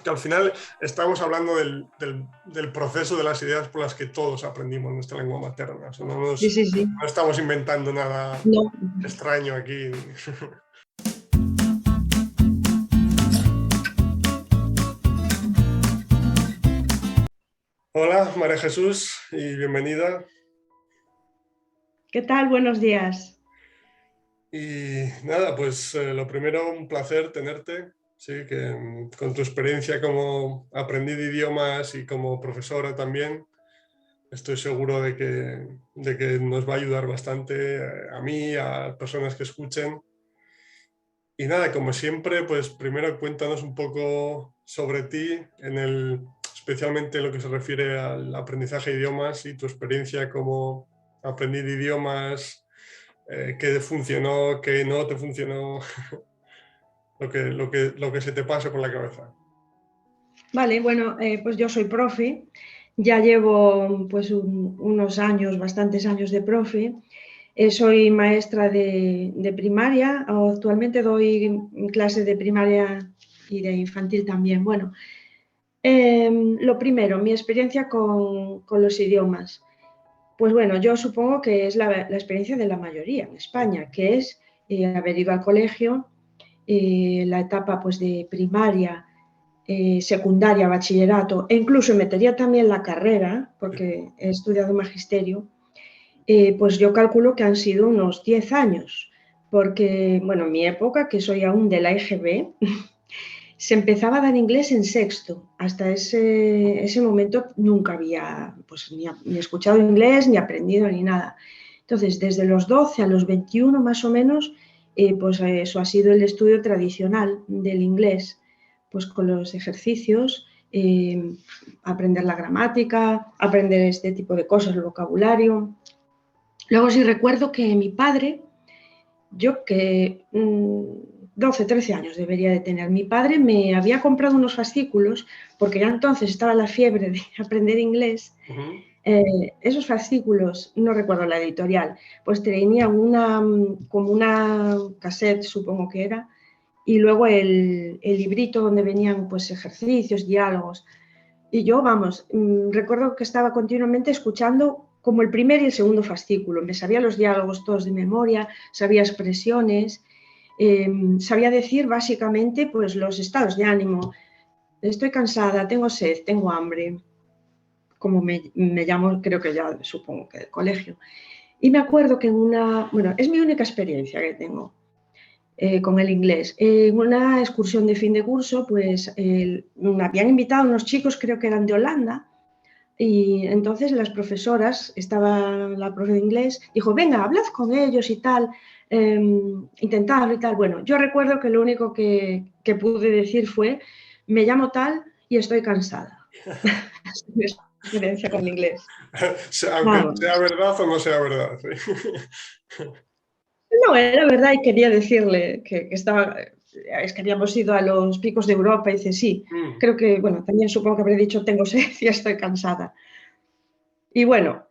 que al final estamos hablando del proceso de las ideas por las que todos aprendimos nuestra lengua materna. O sea, Sí, sí, sí. no estamos inventando nada No. extraño aquí. Hola, María Jesús, y bienvenida. ¿Qué tal? Buenos días. Y nada, pues lo primero, un placer tenerte, sí, que con tu experiencia como aprendiz de idiomas y como profesora también, estoy seguro de que nos va a ayudar bastante a mí, a personas que escuchen. Y nada, como siempre, pues primero cuéntanos un poco sobre ti, especialmente en lo que se refiere al aprendizaje de idiomas y tu experiencia como aprendiz de idiomas, qué funcionó, qué no te funcionó, lo que se te pase por la cabeza. Vale, bueno, pues yo soy profe. Ya llevo pues unos años, bastantes años de profe. Soy maestra de primaria. Actualmente doy clases de primaria y de infantil también. Bueno, lo primero, mi experiencia con los idiomas. Pues bueno, yo supongo que es la experiencia de la mayoría en España, que es haber ido al colegio, la etapa pues de primaria, secundaria, bachillerato, e incluso metería también la carrera, porque he estudiado magisterio, pues yo calculo que han sido unos 10 años, porque, bueno, en mi época, que soy aún de la EGB, se empezaba a dar inglés en sexto. Hasta ese momento nunca había pues, ni escuchado inglés, ni aprendido, ni nada. Entonces, desde los 12 a los 21 más o menos, pues eso ha sido el estudio tradicional del inglés, pues con los ejercicios, aprender la gramática, aprender este tipo de cosas, el vocabulario. Luego sí recuerdo que mi padre, yo que 12, 13 años debería de tener, mi padre me había comprado unos fascículos, porque ya entonces estaba la fiebre de aprender inglés. Uh-huh. Esos fascículos, no recuerdo la editorial, pues tenían como una cassette, supongo que era, y luego el librito donde venían pues ejercicios, diálogos. Y yo, vamos, recuerdo que estaba continuamente escuchando como el primer y el segundo fascículo. Me sabía los diálogos todos de memoria, sabía expresiones, sabía decir básicamente pues los estados de ánimo. Estoy cansada, tengo sed, tengo hambre, como me llamo, creo que ya supongo que del colegio. Y me acuerdo que bueno, es mi única experiencia que tengo con el inglés. En una excursión de fin de curso, pues me habían invitado unos chicos, creo que eran de Holanda, y entonces las profesoras, estaba la profe de inglés, dijo, venga, hablad con ellos y tal, intentadlo y tal. Bueno, yo recuerdo que lo único que pude decir fue, me llamo tal y estoy cansada. Es mi experiencia con el inglés. Aunque sea Vamos. verdad o no sea verdad. Sí. No, era verdad y quería decirle que estaba, es que habíamos ido a los picos de Europa y dice, sí, Mm. creo que, bueno, también supongo que habré dicho, tengo sed y estoy cansada. Y bueno,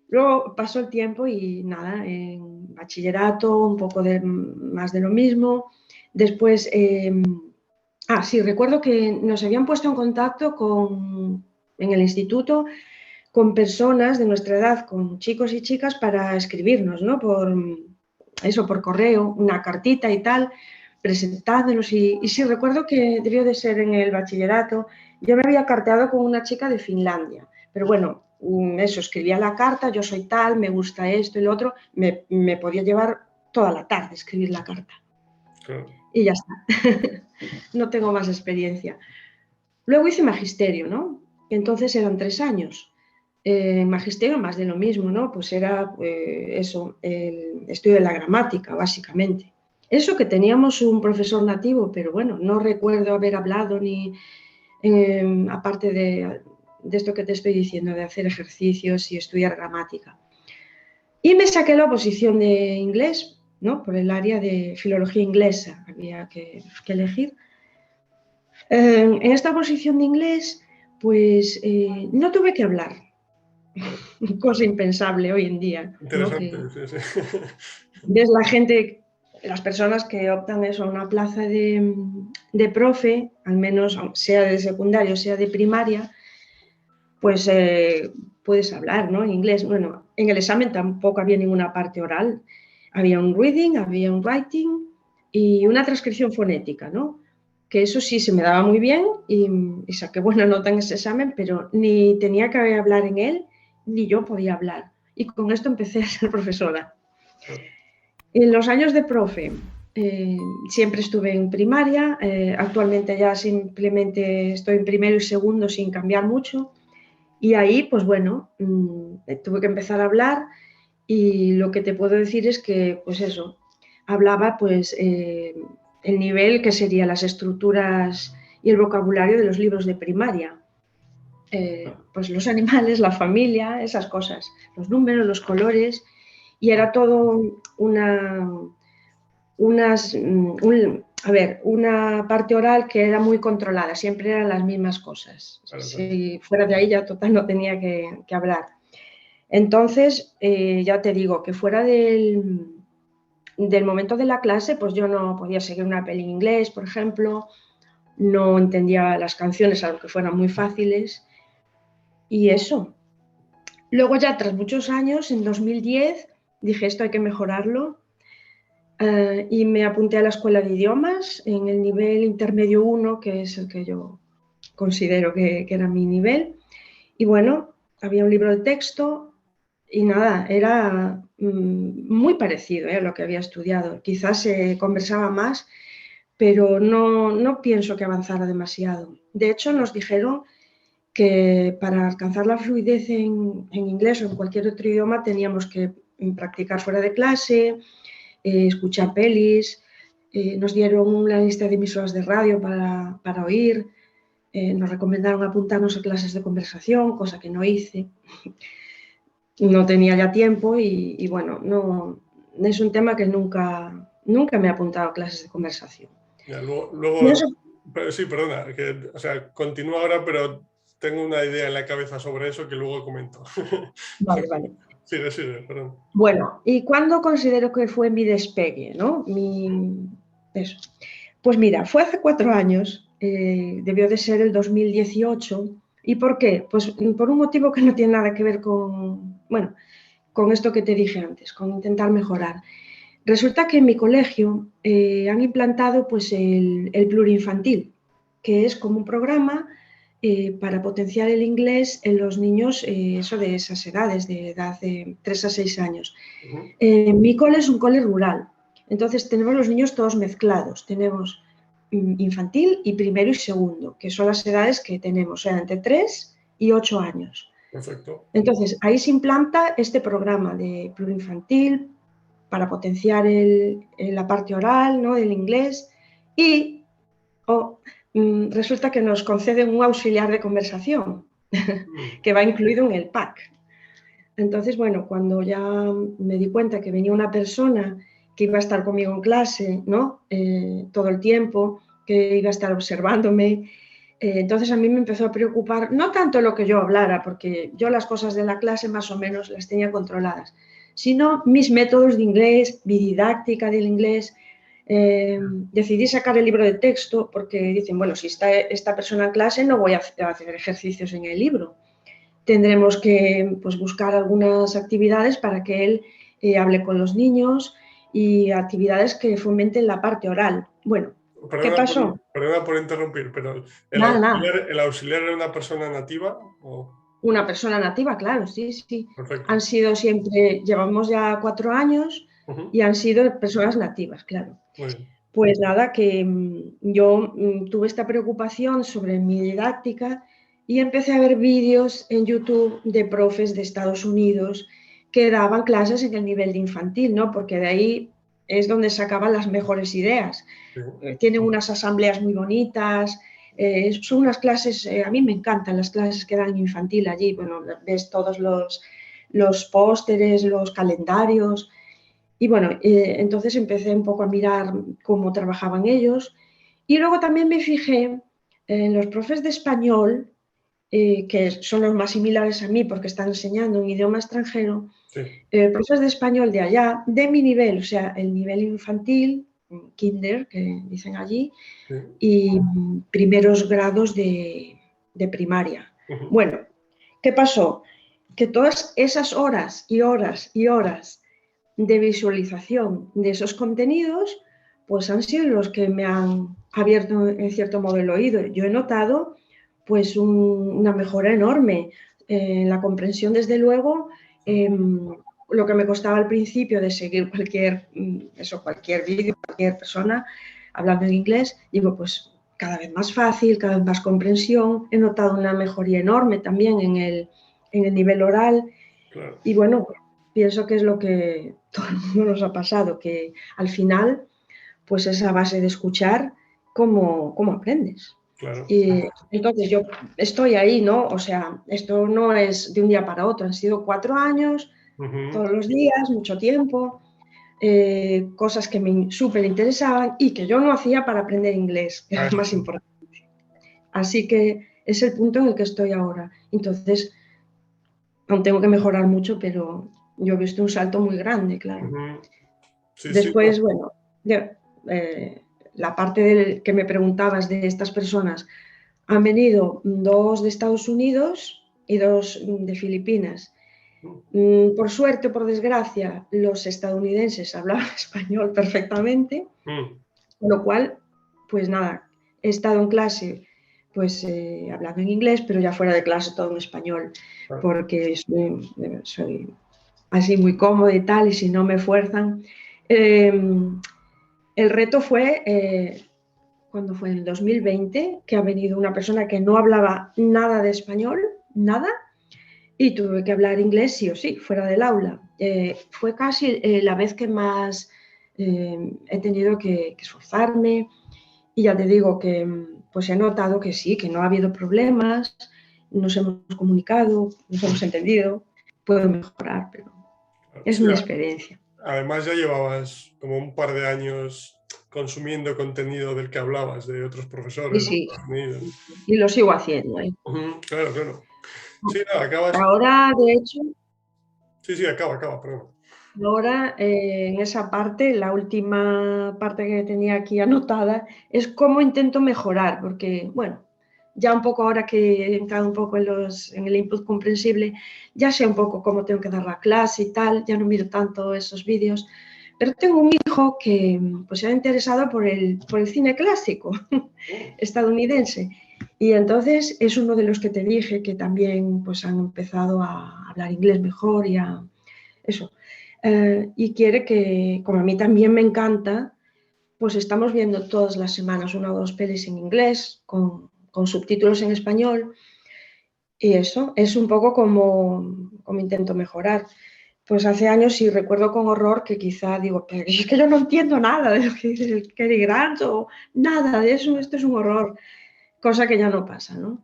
luego pasó el tiempo y nada, en bachillerato, un poco más de lo mismo. Después, sí, recuerdo que nos habían puesto en contacto en el instituto con personas de nuestra edad, con chicos y chicas, para escribirnos, ¿no? Por correo, una cartita y tal, presentándonos. Y sí, recuerdo que debió de ser en el bachillerato. Yo me había carteado con una chica de Finlandia, pero bueno, eso, escribía la carta, yo soy tal, me gusta esto y lo otro, me podía llevar toda la tarde escribir la carta. Claro. Y ya está. No tengo más experiencia. Luego hice magisterio, ¿no? Entonces eran 3 años. Magisterio más de lo mismo, ¿no? Pues era eso, el estudio de la gramática, básicamente. Eso que teníamos un profesor nativo, pero bueno, no recuerdo haber hablado ni, aparte de esto que te estoy diciendo, de hacer ejercicios y estudiar gramática. Y me saqué la oposición de inglés, ¿no? Por el área de filología inglesa, había que elegir. En esta posición de inglés, pues no tuve que hablar, cosa impensable hoy en día, ¿no? Interesante, Que sí, sí. ves la gente las personas que optan eso, a una plaza de profe, al menos sea de secundario, sea de primaria, pues puedes hablar, ¿no? En inglés. Bueno, en el examen tampoco había ninguna parte oral. Había un reading, había un writing y una transcripción fonética, ¿no? Que eso sí se me daba muy bien y saqué buena nota en ese examen, pero ni tenía que hablar en él, ni yo podía hablar. Y con esto empecé a ser profesora. En los años de profe, siempre estuve en primaria, actualmente ya simplemente estoy en primero y segundo sin cambiar mucho. Y ahí, pues bueno, tuve que empezar a hablar y lo que te puedo decir es que, pues eso, hablaba pues el nivel que serían las estructuras y el vocabulario de los libros de primaria. Pues los animales, la familia, esas cosas, los números, los colores, y era todo una parte oral que era muy controlada, siempre eran las mismas cosas. Si fuera de ahí ya total no tenía que hablar. Entonces, ya te digo que fuera del momento de la clase, pues yo no podía seguir una peli en inglés, por ejemplo, no entendía las canciones, aunque fueran muy fáciles, y eso. Luego ya tras muchos años, en 2010, dije esto hay que mejorarlo. Y me apunté a la escuela de idiomas en el nivel intermedio 1, que es el que yo considero que era mi nivel. Y bueno, había un libro de texto y nada, era muy parecido a lo que había estudiado. Quizás se conversaba más, pero no pienso que avanzara demasiado. De hecho, nos dijeron que para alcanzar la fluidez en inglés o en cualquier otro idioma teníamos que practicar fuera de clase, escuchar pelis, nos dieron una lista de emisoras de radio para oír, nos recomendaron apuntarnos a clases de conversación, cosa que no hice. No tenía ya tiempo y bueno, no, es un tema que nunca me he apuntado a clases de conversación. Ya, Y eso, pero sí, perdona, o sea, continúa ahora, pero tengo una idea en la cabeza sobre eso que luego comento. vale. Sigue, perdón. Bueno, ¿y cuándo considero que fue mi despegue, ¿no? Eso. Pues mira, fue hace 4 años, debió de ser el 2018. ¿Y por qué? Pues por un motivo que no tiene nada que ver bueno, con esto que te dije antes, con intentar mejorar. Resulta que en mi colegio han implantado pues el plurinfantil, que es como un programa para potenciar el inglés en los niños, eso de esas edades, de edad de 3 a 6 años. Mi cole es un cole rural, entonces tenemos los niños todos mezclados. Tenemos infantil y primero y segundo, que son las edades que tenemos, o sea, entre 3 y 8 años. Perfecto. Entonces, ahí se implanta este programa de plurinfantil para potenciar la parte oral, ¿no?, del inglés y resulta que nos conceden un auxiliar de conversación que va incluido en el pack. Entonces, bueno, cuando ya me di cuenta que venía una persona que iba a estar conmigo en clase, ¿no?, todo el tiempo, que iba a estar observándome, entonces a mí me empezó a preocupar, no tanto lo que yo hablara, porque yo las cosas de la clase más o menos las tenía controladas, sino mis métodos de inglés, mi didáctica del inglés. Decidí sacar el libro de texto porque dicen, bueno, si está esta persona en clase no voy a hacer ejercicios en el libro. Tendremos que pues, buscar algunas actividades para que él hable con los niños y actividades que fomenten la parte oral. Bueno, ¿qué pasó? Perdona por interrumpir, pero Nada. ¿el auxiliar era una persona nativa? Una persona nativa, claro, sí. Perfecto. Han sido siempre, llevamos ya 4 años y han sido personas nativas, claro. Muy bien. Pues nada, que yo tuve esta preocupación sobre mi didáctica y empecé a ver vídeos en YouTube de profes de Estados Unidos que daban clases en el nivel de infantil, ¿no? Porque de ahí es donde sacaban las mejores ideas. Sí. Tienen unas asambleas muy bonitas, son unas clases, a mí me encantan las clases que dan infantil allí, bueno, ves todos los pósteres, los calendarios. Y bueno, entonces empecé un poco a mirar cómo trabajaban ellos y luego también me fijé en los profes de español que son los más similares a mí porque están enseñando un idioma extranjero, Sí. profesores de español de allá, de mi nivel, o sea, el nivel infantil, kinder, que dicen allí, Sí. y primeros grados de primaria. Ujú. Bueno, ¿qué pasó? Que todas esas horas y horas y horas de visualización de esos contenidos, pues han sido los que me han abierto en cierto modo el oído. Yo he notado pues una mejora enorme en la comprensión, desde luego. Lo que me costaba al principio de seguir cualquier vídeo, cualquier persona hablando en inglés, digo, pues cada vez más fácil, cada vez más comprensión. He notado una mejoría enorme también en el nivel oral. Claro, Y bueno, pienso que es lo que todo el mundo nos ha pasado, que al final, pues es a base de escuchar cómo aprendes. claro. Y entonces yo estoy ahí, ¿no? O sea, esto no es de un día para otro, han sido 4 años, Ujú. todos los días, mucho tiempo, cosas que me súper interesaban y que yo no hacía para aprender inglés, que Ah, es más importante. Así que es el punto en el que estoy ahora. Entonces, aún tengo que mejorar mucho, pero yo he visto un salto muy grande, claro. ujú. Sí, sí, no. Después, bueno, eh, la parte que me preguntabas de estas personas, han venido 2 de Estados Unidos y 2 de Filipinas. Por suerte o por desgracia, los estadounidenses hablaban español perfectamente, Mm, con lo cual, pues nada, he estado en clase pues hablando en inglés, pero ya fuera de clase todo en español, claro. porque soy así muy cómoda y tal, y si no me fuerzan. Eh, el reto fue cuando fue en el 2020, que ha venido una persona que no hablaba nada de español, nada, y tuve que hablar inglés sí o sí, fuera del aula. Fue casi la vez que más he tenido que esforzarme, y ya te digo que pues he notado que sí, que no ha habido problemas, nos hemos comunicado, nos hemos entendido, puedo mejorar, pero Claro. es Sí, mi experiencia. además ya llevabas como un par de años consumiendo contenido del que hablabas, de otros Y profesores de sí, Estados Unidos. y lo sigo haciendo, ¿eh? Ujú. Claro, claro. Sí, nada, acabas. Ahora, de hecho, Sí, sí, acaba, perdón. ahora en esa parte, la última parte que tenía aquí anotada, es cómo intento mejorar, porque, bueno, ya un poco ahora que he entrado un poco en el input comprensible, ya sé un poco cómo tengo que dar la clase y tal, ya no miro tanto esos vídeos, pero tengo un hijo que pues, se ha interesado por el cine clásico Mm, estadounidense, y entonces es uno de los que te dije que también pues, han empezado a hablar inglés mejor y a eso. Y quiere que, como a mí también me encanta, pues estamos viendo todas las semanas una o dos pelis en inglés con subtítulos en español, y eso es un poco como intento mejorar. Pues hace años sí recuerdo con horror que quizá digo, pero es que yo no entiendo nada de lo que dice el Cary Grant o nada de eso, esto es un horror, cosa que ya no pasa, ¿no?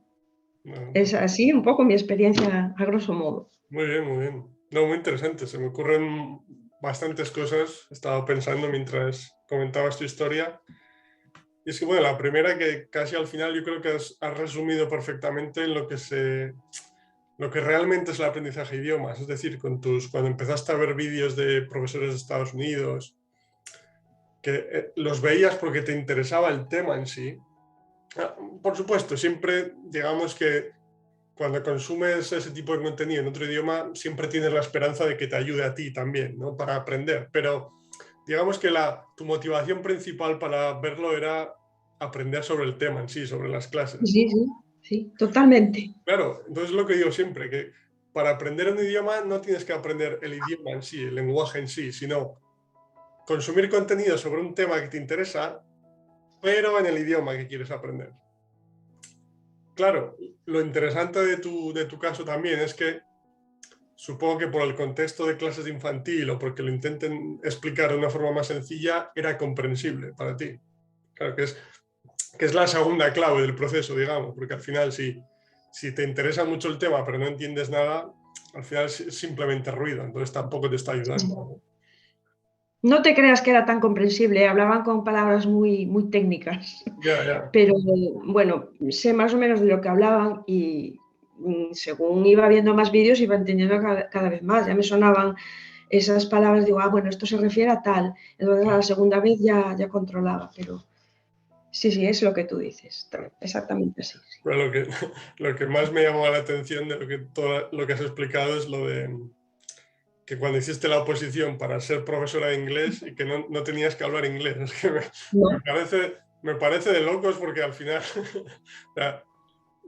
no, Es así un poco mi experiencia a grosso modo. muy bien, muy bien. No, muy interesante. Se me ocurren bastantes cosas. Estaba pensando mientras comentabas tu historia. Y es que, bueno, la primera que casi al final yo creo que has resumido perfectamente lo que realmente es el aprendizaje de idiomas. Es decir, cuando empezaste a ver vídeos de profesores de Estados Unidos, que los veías porque te interesaba el tema en sí. Por supuesto, siempre digamos que cuando consumes ese tipo de contenido en otro idioma, siempre tienes la esperanza de que te ayude a ti también, ¿no? Para aprender. Pero digamos que tu motivación principal para verlo era aprender sobre el tema en sí, sobre las clases. Sí, sí, sí, totalmente. Claro, entonces lo que digo siempre, que para aprender un idioma no tienes que aprender el idioma en sí, el lenguaje en sí, sino consumir contenido sobre un tema que te interesa, pero en el idioma que quieres aprender. Claro, lo interesante de tu caso también es que supongo que por el contexto de clases de infantil o porque lo intenten explicar de una forma más sencilla, era comprensible para ti. Claro, que es la segunda clave del proceso, digamos, porque al final si te interesa mucho el tema pero no entiendes nada, al final es simplemente ruido, entonces tampoco te está ayudando. No te creas que era tan comprensible, hablaban con palabras muy, muy técnicas, Ya, ya. pero bueno, sé más o menos de lo que hablaban, y según iba viendo más vídeos iba entendiendo cada vez más, ya me sonaban esas palabras, digo, bueno, esto se refiere a tal, entonces a la segunda vez ya controlaba, pero sí, es lo que tú dices, exactamente así. Sí. Pero lo que más me llamó la atención de todo lo que has explicado es lo de que cuando hiciste la oposición para ser profesora de inglés y que no tenías que hablar inglés. Es que No. me parece de locos porque al final,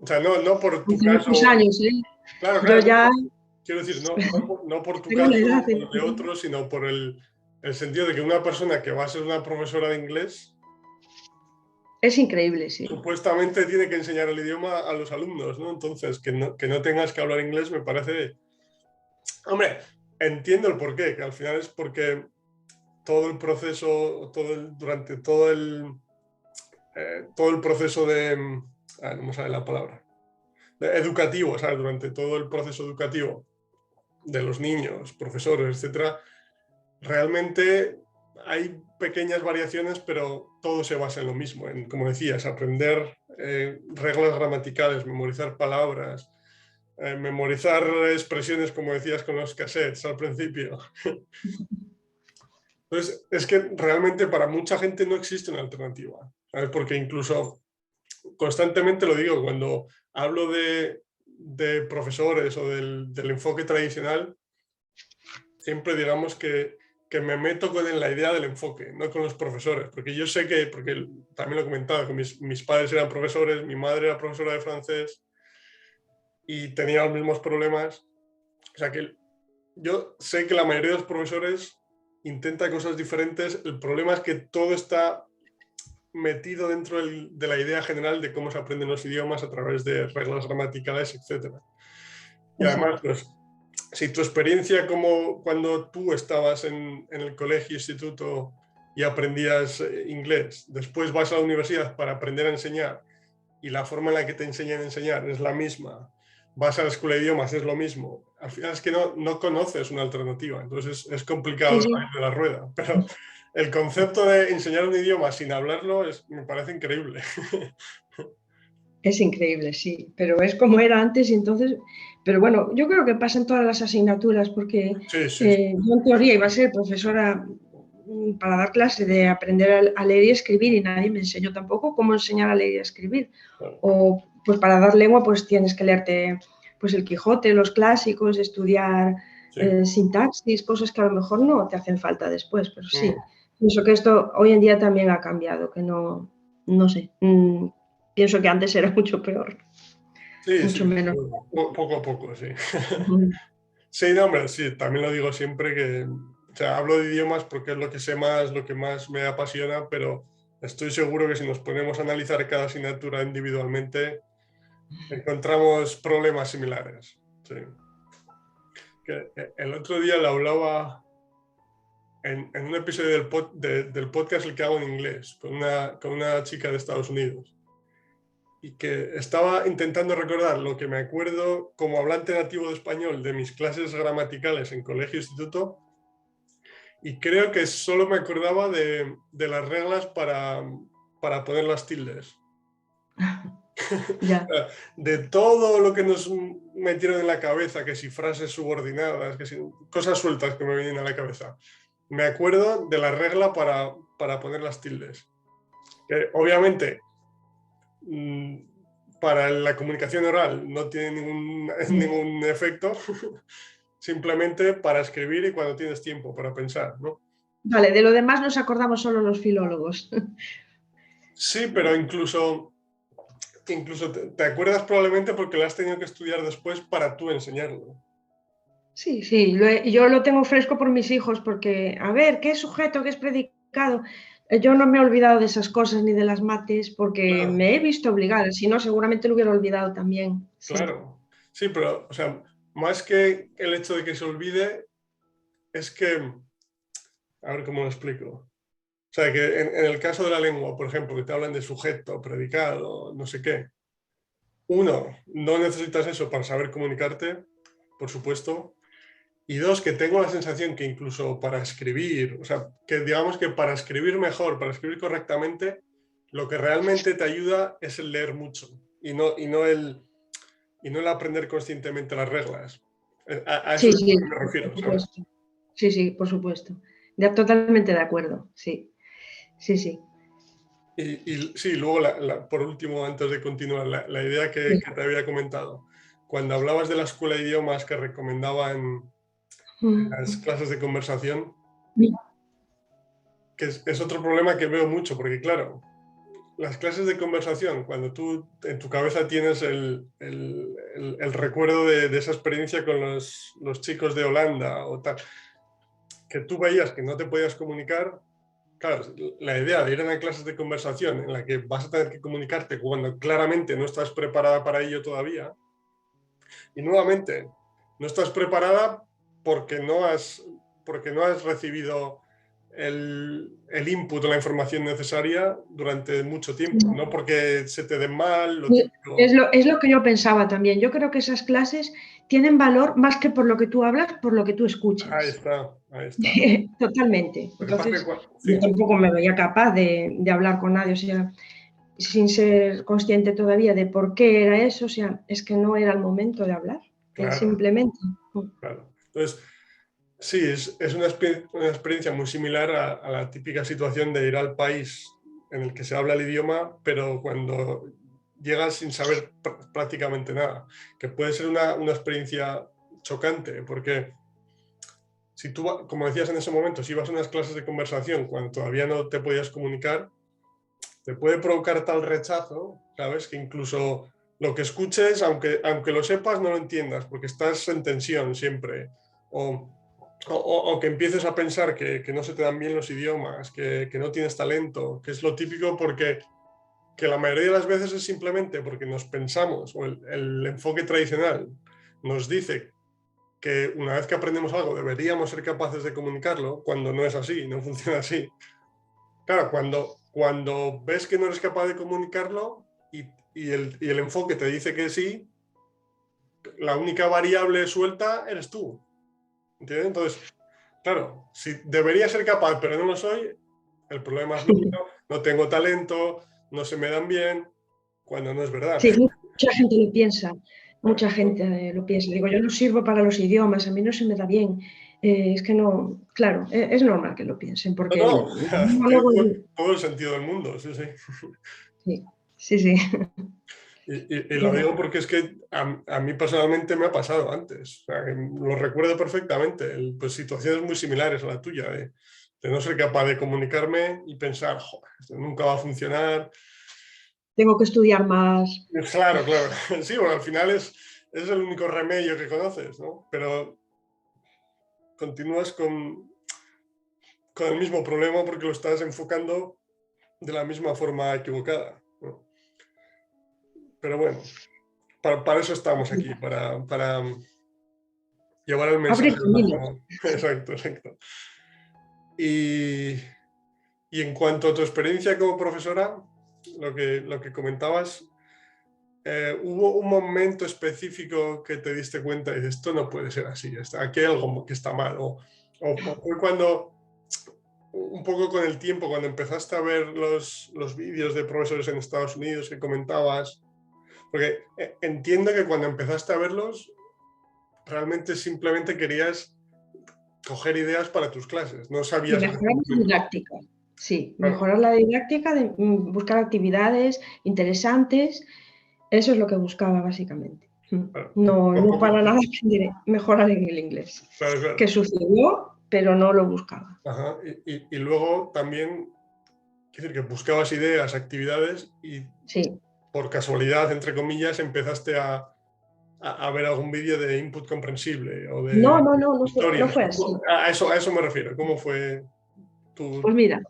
o sea, no por tu Hace caso, muchos años, ¿eh? claro, Yo ya quiero decir, no por tu tengo la caso edad. o el de otro, sino por el sentido de que una persona que va a ser una profesora de inglés Es increíble, sí. supuestamente tiene que enseñar el idioma a los alumnos, ¿no? Entonces, que no tengas que hablar inglés me parece... Hombre, entiendo el porqué, que al final es porque todo el proceso, durante todo el proceso de... no me sale la palabra. Educativo, ¿sabes? Durante todo el proceso educativo de los niños, profesores, etcétera, realmente hay pequeñas variaciones, pero todo se basa en lo mismo, en, como decías, aprender reglas gramaticales, memorizar palabras, memorizar expresiones, como decías con los cassettes al principio. Entonces, es que realmente para mucha gente no existe una alternativa, ¿sabes? Porque incluso constantemente lo digo, cuando hablo de profesores o del enfoque tradicional, siempre digamos que me meto con la idea del enfoque, no con los profesores, porque yo sé que, porque también lo he comentado, que mis padres eran profesores, mi madre era profesora de francés y tenía los mismos problemas. O sea que yo sé que la mayoría de los profesores intenta cosas diferentes, el problema es que todo está metido dentro de la idea general de cómo se aprenden los idiomas a través de reglas gramaticales, etc. Y además, pues, si tu experiencia como cuando tú estabas en el colegio, instituto y aprendías inglés, después vas a la universidad para aprender a enseñar y la forma en la que te enseñan a enseñar es la misma, vas a la escuela de idiomas, es lo mismo, al final es que no conoces una alternativa, entonces es complicado Sí. salir de la rueda, pero el concepto de enseñar un idioma sin hablarlo me parece increíble. Es increíble, sí, pero es como era antes y entonces, pero bueno, yo creo que pasa en todas las asignaturas porque Sí. yo en teoría iba a ser profesora para dar clase de aprender a leer y escribir y nadie me enseñó tampoco cómo enseñar a leer y a escribir. Claro. O pues para dar lengua pues tienes que leerte pues el Quijote, los clásicos, estudiar Sí. sintaxis, cosas que a lo mejor no te hacen falta después, pero sí. Pienso que esto hoy en día también ha cambiado, que no sé. Pienso que antes era mucho peor, mucho Sí, menos. poco a poco, sí. Sí, no, hombre, sí, también lo digo siempre que, o sea, hablo de idiomas porque es lo que sé más, lo que más me apasiona, pero estoy seguro que si nos ponemos a analizar cada asignatura individualmente, encontramos problemas similares. Sí. Que el otro día le hablaba en un episodio del podcast el que hago en inglés con una chica de Estados Unidos y que estaba intentando recordar lo que me acuerdo como hablante nativo de español de mis clases gramaticales en colegio e instituto y creo que solo me acordaba de las reglas para poner las tildes. Ya. De todo lo que nos metieron en la cabeza, que si frases subordinadas, que si cosas sueltas que me vienen a la cabeza. Me acuerdo de la regla para poner las tildes. Que obviamente para la comunicación oral no tiene ningún efecto, simplemente para escribir y cuando tienes tiempo para pensar, ¿no? Vale, de lo demás nos acordamos solo los filólogos. Sí, pero incluso te acuerdas probablemente porque lo has tenido que estudiar después para tú enseñarlo. Sí, yo lo tengo fresco por mis hijos porque, a ver, ¿qué es sujeto, qué es predicado? Yo no me he olvidado de esas cosas ni de las mates porque Claro, me he visto obligada, si no, seguramente lo hubiera olvidado también. Sí. claro. Sí, pero, o sea, más que el hecho de que se olvide, es que, a ver cómo lo explico. O sea, que en el caso de la lengua, por ejemplo, que te hablan de sujeto, predicado, no sé qué, uno, no necesitas eso para saber comunicarte, por supuesto. Y dos, que tengo la sensación que incluso para escribir, o sea, que digamos que para escribir mejor, para escribir correctamente, lo que realmente te ayuda es el leer mucho y no el... y no el aprender conscientemente las reglas. A eso Sí, es a sí, lo que me por refiero, ¿sabes? supuesto. Sí, sí, por supuesto. Ya totalmente de acuerdo. Sí, sí, sí. Y sí, luego, por último, antes de continuar, la idea Sí. que te había comentado, cuando hablabas de la escuela de idiomas que recomendaban en las clases de conversación, que es otro problema que veo mucho, porque claro, las clases de conversación, cuando tú en tu cabeza tienes el recuerdo de esa experiencia con los chicos de Holanda o tal, que tú veías que no te podías comunicar, claro, la idea de ir a una clase de conversación en la que vas a tener que comunicarte cuando claramente no estás preparada para ello todavía, y nuevamente, no estás preparada porque no has recibido el input o la información necesaria durante mucho tiempo, no porque se te den mal, lo típico. Es lo que yo pensaba también. Yo creo que esas clases tienen valor más que por lo que tú hablas, por lo que tú Ahí escuchas. está, ahí está. Totalmente. Lo que pasa es que, Entonces, yo sí, tampoco me veía capaz de hablar con nadie, o sea, sin ser consciente todavía de por qué era eso, o sea, es que no era el momento de hablar, claro, simplemente. claro. Entonces, sí, es una experiencia muy similar a la típica situación de ir al país en el que se habla el idioma, pero cuando llegas sin saber prácticamente nada, que puede ser una experiencia chocante, porque si tú, como decías en ese momento, si vas a unas clases de conversación cuando todavía no te podías comunicar, te puede provocar tal rechazo, ¿sabes? Que incluso lo que escuches, aunque lo sepas, no lo entiendas, porque estás en tensión siempre. O, o que empieces a pensar que no se te dan bien los idiomas, que no tienes talento, que es lo típico porque que la mayoría de las veces es simplemente porque nos pensamos, o el enfoque tradicional nos dice que una vez que aprendemos algo deberíamos ser capaces de comunicarlo, cuando no es así, no funciona así. Claro, cuando ves que no eres capaz de comunicarlo y el enfoque te dice que sí, la única variable suelta eres tú. ¿Entiendes? Entonces, claro, si debería ser capaz, pero no lo soy, el problema es mío, no tengo talento, no se me dan bien, cuando no es verdad. Sí, mucha gente lo piensa, mucha Claro. gente lo piensa. Digo, yo no sirvo para los idiomas, a mí no se me da bien. Es que no, claro, es normal que lo piensen, No, porque no, tiene luego, todo el sentido del mundo, sí, sí. sí, sí, sí. Y lo digo porque es que a mí personalmente me ha pasado antes. O sea, que lo recuerdo perfectamente. Pues situaciones muy similares a la tuya, de no ser capaz de comunicarme y pensar, "Joder, esto nunca va a funcionar". Tengo que estudiar más. Claro, claro. Sí, bueno, al final es el único remedio que conoces, ¿no? Pero continúas con el mismo problema porque lo estás enfocando de la misma forma equivocada, ¿no? Pero bueno, para eso estamos aquí, para llevar el Abrir mensaje de una caminos. forma. Exacto, exacto. Y, y en cuanto a tu experiencia como profesora, lo que comentabas, ¿hubo un momento específico que te diste cuenta y dices, esto no puede ser así, aquí hay algo que está mal? O fue cuando, un poco con el tiempo, cuando empezaste a ver los vídeos de profesores en Estados Unidos que comentabas? Porque entiendo que cuando empezaste a verlos, realmente simplemente querías coger ideas para tus clases. No Y sabías en ese mejorar la momento. didáctica. Sí, Claro, mejorar la didáctica, buscar actividades interesantes. Eso es lo que buscaba básicamente. claro. No, no Tampoco, para nada mejorar en el inglés. claro, Que claro. sucedió, pero no lo buscaba. Ajá. Y luego también, quiero decir, que buscabas ideas, actividades y Sí. por casualidad, entre comillas, empezaste a ver algún vídeo de input comprensible o No, de no, no, no historias. fue así. A eso me refiero. ¿Cómo fue tu... Pues mira,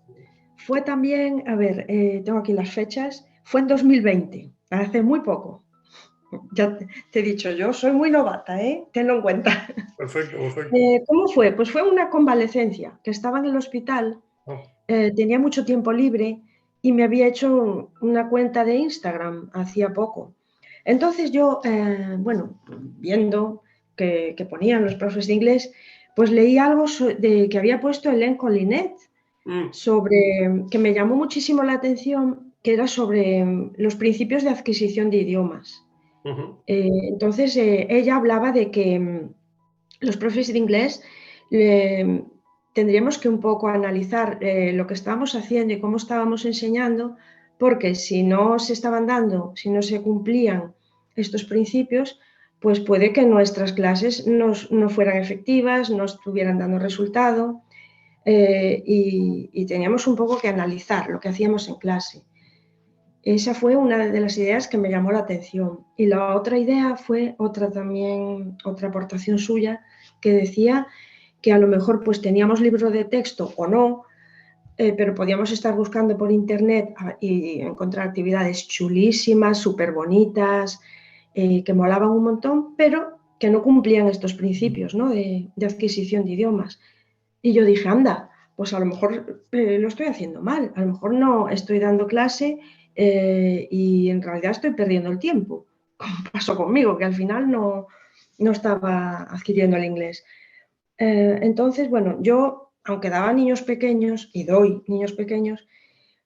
fue también, a ver, tengo aquí las fechas, fue en 2020, hace muy poco. Ya te he dicho, yo soy muy novata, ¿eh? Tenlo en cuenta. Perfecto, perfecto. ¿Cómo fue? Pues fue una convalecencia, que estaba en el hospital, Oh, tenía mucho tiempo libre y me había hecho una cuenta de Instagram hacía poco. Entonces yo, bueno, viendo que ponían los profes de inglés, pues leí algo que había puesto Hélène Collinet mm, sobre, que me llamó muchísimo la atención, que era sobre los principios de adquisición de idiomas. Ujú, Entonces, ella hablaba de que los profes de inglés eh, tendríamos que un poco analizar lo que estábamos haciendo y cómo estábamos enseñando, porque si no se estaban dando, si no se cumplían estos principios, pues puede que nuestras clases no fueran efectivas, no estuvieran dando resultado, y teníamos un poco que analizar lo que hacíamos en clase. Esa fue una de las ideas que me llamó la atención. Y la otra idea fue otra también, otra aportación suya, que decía que a lo mejor pues teníamos libros de texto o no, pero podíamos estar buscando por internet y encontrar actividades chulísimas, súper bonitas, que molaban un montón, pero que no cumplían estos principios, ¿no? de adquisición de idiomas. Y yo dije, anda, pues a lo mejor lo estoy haciendo mal, a lo mejor no estoy dando clase y en realidad estoy perdiendo el tiempo, como pasó conmigo, que al final no estaba adquiriendo el inglés. Entonces, bueno, yo, aunque daba niños pequeños y doy niños pequeños,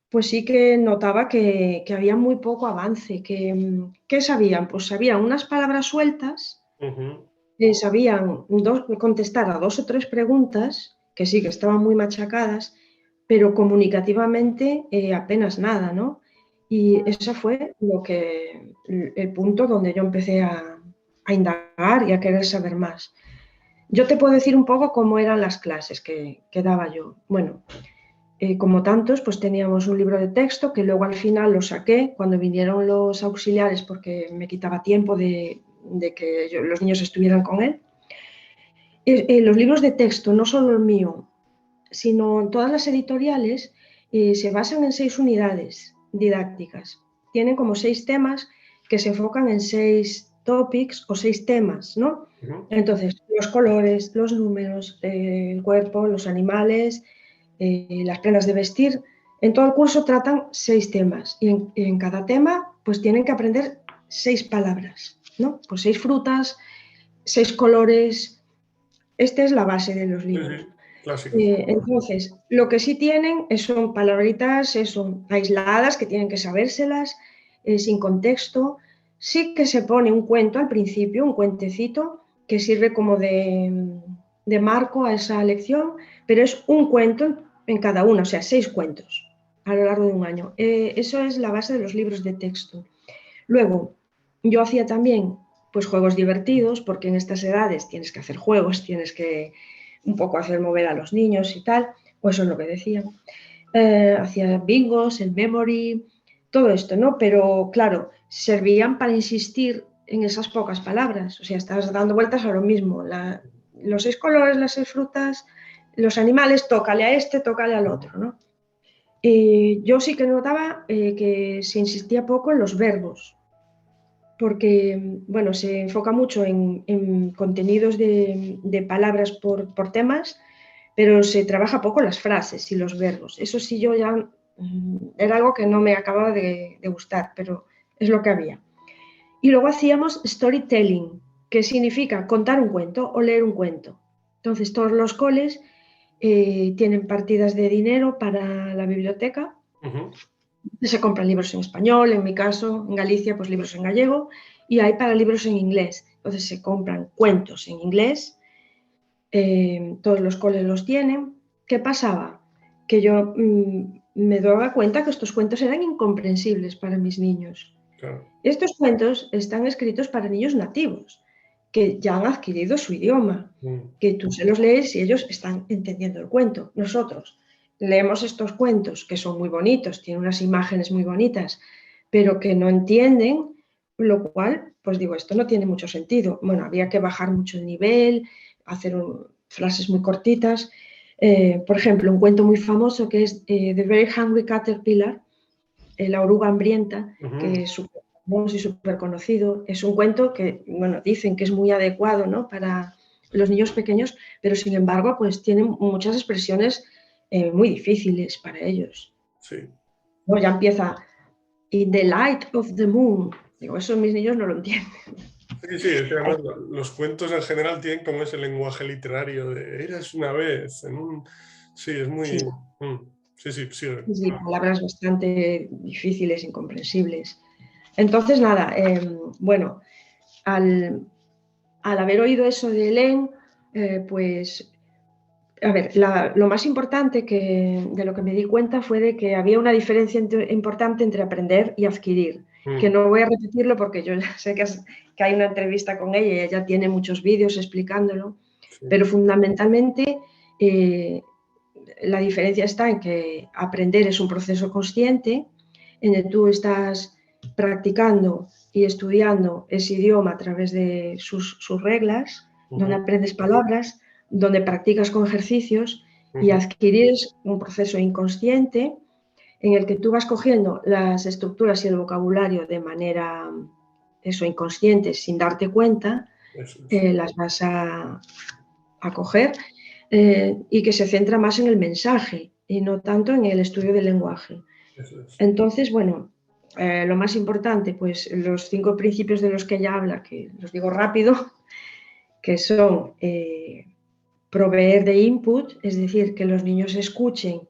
pues sí que notaba que había muy poco avance, que sabían, pues sabían unas palabras sueltas, ujú. sabían contestar a dos o tres preguntas, que sí, que estaban muy machacadas, pero comunicativamente apenas nada, ¿no? Y ese fue el punto donde yo empecé a indagar y a querer saber más. Yo te puedo decir un poco cómo eran las clases que daba yo. Bueno, como tantos, pues teníamos un libro de texto que luego al final lo saqué cuando vinieron los auxiliares porque me quitaba tiempo de que los niños estuvieran con él. Los libros de texto, no solo el mío, sino en todas las editoriales, se basan en 6 unidades didácticas. Tienen como 6 temas que se enfocan en 6 topics o 6 temas, ¿no? Ujú. Entonces, los colores, los números, el cuerpo, los animales, las prendas de vestir. En todo el curso tratan 6 temas y en cada tema pues tienen que aprender 6 palabras, ¿no? Pues 6 frutas, 6 colores. Esta es la base de los Sí, libros. sí, clásico. Entonces, lo que sí tienen son palabritas aisladas que tienen que sabérselas, sin contexto. Sí que se pone un cuento al principio, un cuentecito, que sirve como de marco a esa lección, pero es un cuento en cada uno, o sea, 6 cuentos a lo largo de un año. Eso es la base de los libros de texto. Luego, yo hacía también pues juegos divertidos, porque en estas edades tienes que hacer juegos, tienes que un poco hacer mover a los niños y tal, o eso es lo que decían. Hacía bingos, el memory, todo esto, ¿no? Pero claro, servían para insistir en esas pocas palabras, o sea, estás dando vueltas a lo mismo, los 6 colores, las 6 frutas, los animales, tócale a este, tócale al otro, ¿no? Yo sí que notaba que se insistía poco en los verbos, porque bueno, se enfoca mucho en contenidos de palabras por temas, pero se trabaja poco las frases y los verbos. Eso sí, yo ya era algo que no me acababa de gustar, pero es lo que había. Y luego hacíamos storytelling, que significa contar un cuento o leer un cuento. Entonces, todos los coles tienen partidas de dinero para la biblioteca. Ujú. Se compran libros en español, en mi caso, en Galicia, pues libros en gallego, y hay para libros en inglés. Entonces se compran cuentos en inglés, todos los coles los tienen. ¿Qué pasaba? Que yo me daba cuenta que estos cuentos eran incomprensibles para mis niños. Claro. Estos cuentos están escritos para niños nativos, que ya han adquirido su idioma, Mm. que tú se los lees y ellos están entendiendo el cuento. Nosotros leemos estos cuentos que son muy bonitos, tienen unas imágenes muy bonitas, pero que no entienden, lo cual, pues digo, esto no tiene mucho sentido. Bueno, había que bajar mucho el nivel, hacer frases muy cortitas. Por ejemplo, un cuento muy famoso que es The Very Hungry Caterpillar, la oruga hambrienta, que Ujú. es súper famoso y súper conocido. Es un cuento que, bueno, dicen que es muy adecuado, ¿no?, para los niños pequeños, pero sin embargo, pues tiene muchas expresiones muy difíciles para ellos. Sí. ¿No? Ya empieza, In the light of the moon. Digo, eso mis niños no lo entienden. Sí, sí, es que además los cuentos en general tienen como ese lenguaje literario de eras una vez en un... Sí, es Sí, muy... Sí, sí, sí. sí, palabras bastante difíciles, incomprensibles. Entonces, nada, bueno, al haber oído eso de Hélène, pues, a ver, lo más importante de lo que me di cuenta fue de que había una diferencia importante entre aprender y adquirir, que no voy a repetirlo porque yo ya sé que hay una entrevista con ella y ella tiene muchos vídeos explicándolo, Sí. pero fundamentalmente la diferencia está en que aprender es un proceso consciente, en el que tú estás practicando y estudiando ese idioma a través de sus reglas, donde aprendes palabras, donde practicas con ejercicios, y adquirir es un proceso inconsciente en el que tú vas cogiendo las estructuras y el vocabulario de manera inconsciente, sin darte cuenta, las vas a coger, y que se centra más en el mensaje y no tanto en el estudio del lenguaje. Entonces, bueno, lo más importante, pues los 5 principios de los que ella habla, que los digo rápido, que son proveer de input, es decir, que los niños escuchen,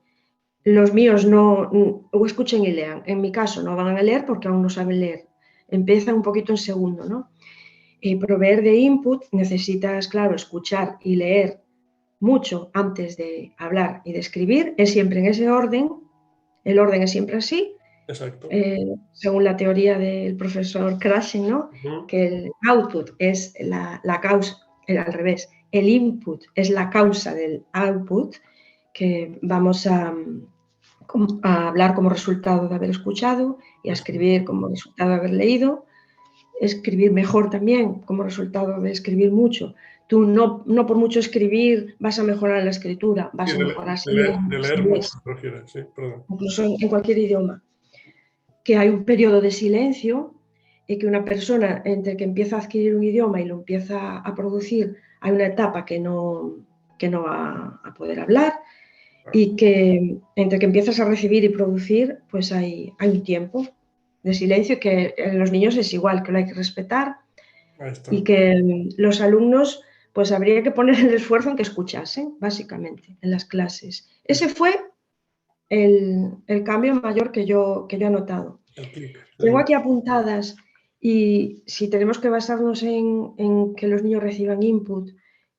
los míos no, o escuchen y lean. En mi caso no van a leer porque aún no saben leer, empiezan un poquito en segundo, ¿no? Proveer de input, necesitas, claro, escuchar y leer mucho antes de hablar y de escribir, es siempre en ese orden, el orden es siempre así. Exacto. Según la teoría del profesor Krashen, ¿no? Que el output es la causa, al revés, el input es la causa del output, que vamos a hablar como resultado de haber escuchado y a escribir como resultado de haber leído, escribir mejor también como resultado de escribir mucho. Tú no por mucho escribir vas a mejorar la escritura, vas a mejorar de leer mucho, prefieres, sí, perdón. Incluso en cualquier idioma. Que hay un periodo de silencio y que una persona entre que empieza a adquirir un idioma y lo empieza a producir, hay una etapa que no va a poder hablar, y que entre que empiezas a recibir y producir, pues hay un tiempo de silencio que en los niños es igual, que lo hay que respetar, y que los alumnos pues habría que poner el esfuerzo en que escuchasen, básicamente, en las clases. Ese fue el cambio mayor que yo he notado. Tengo aquí apuntadas, y si tenemos que basarnos en que los niños reciban input,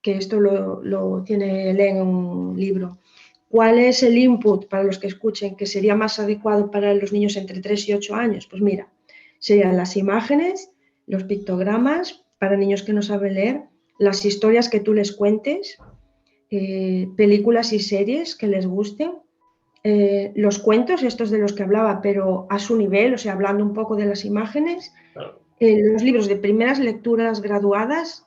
que esto lo leen en un libro, ¿cuál es el input para los que escuchen que sería más adecuado para los niños entre 3 y 8 años? Pues mira, serían las imágenes, los pictogramas para niños que no saben leer, las historias que tú les cuentes, películas y series que les gusten, los cuentos, estos de los que hablaba, pero a su nivel, o sea, hablando un poco de las imágenes, los libros de primeras lecturas graduadas,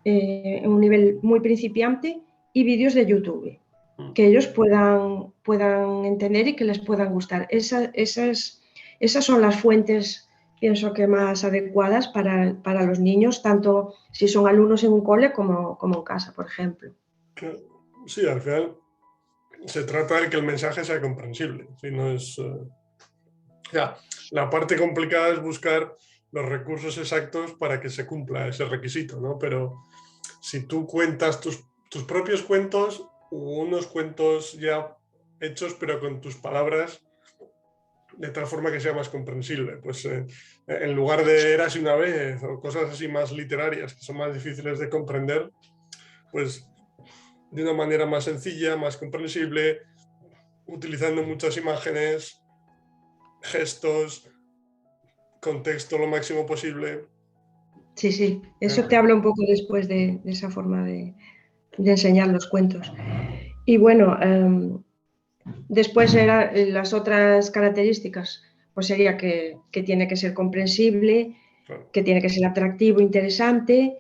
en un nivel muy principiante, y vídeos de YouTube, que ellos puedan entender y que les puedan gustar. Esas son las fuentes, pienso que más adecuadas para los niños, tanto si son alumnos en un cole como en casa, por ejemplo. Sí, al final se trata de que el mensaje sea comprensible. Si no es, la parte complicada es buscar los recursos exactos para que se cumpla ese requisito, ¿no? Pero si tú cuentas tus propios cuentos, o unos cuentos ya hechos, pero con tus palabras, de tal forma que sea más comprensible. Pues en lugar de Érase una vez o cosas así más literarias, que son más difíciles de comprender, pues de una manera más sencilla, más comprensible, utilizando muchas imágenes, gestos, contexto lo máximo posible. Sí, eso te habla un poco después de esa forma de enseñar los cuentos. Y bueno, después las otras características, pues sería que tiene que ser comprensible, que tiene que ser atractivo, interesante.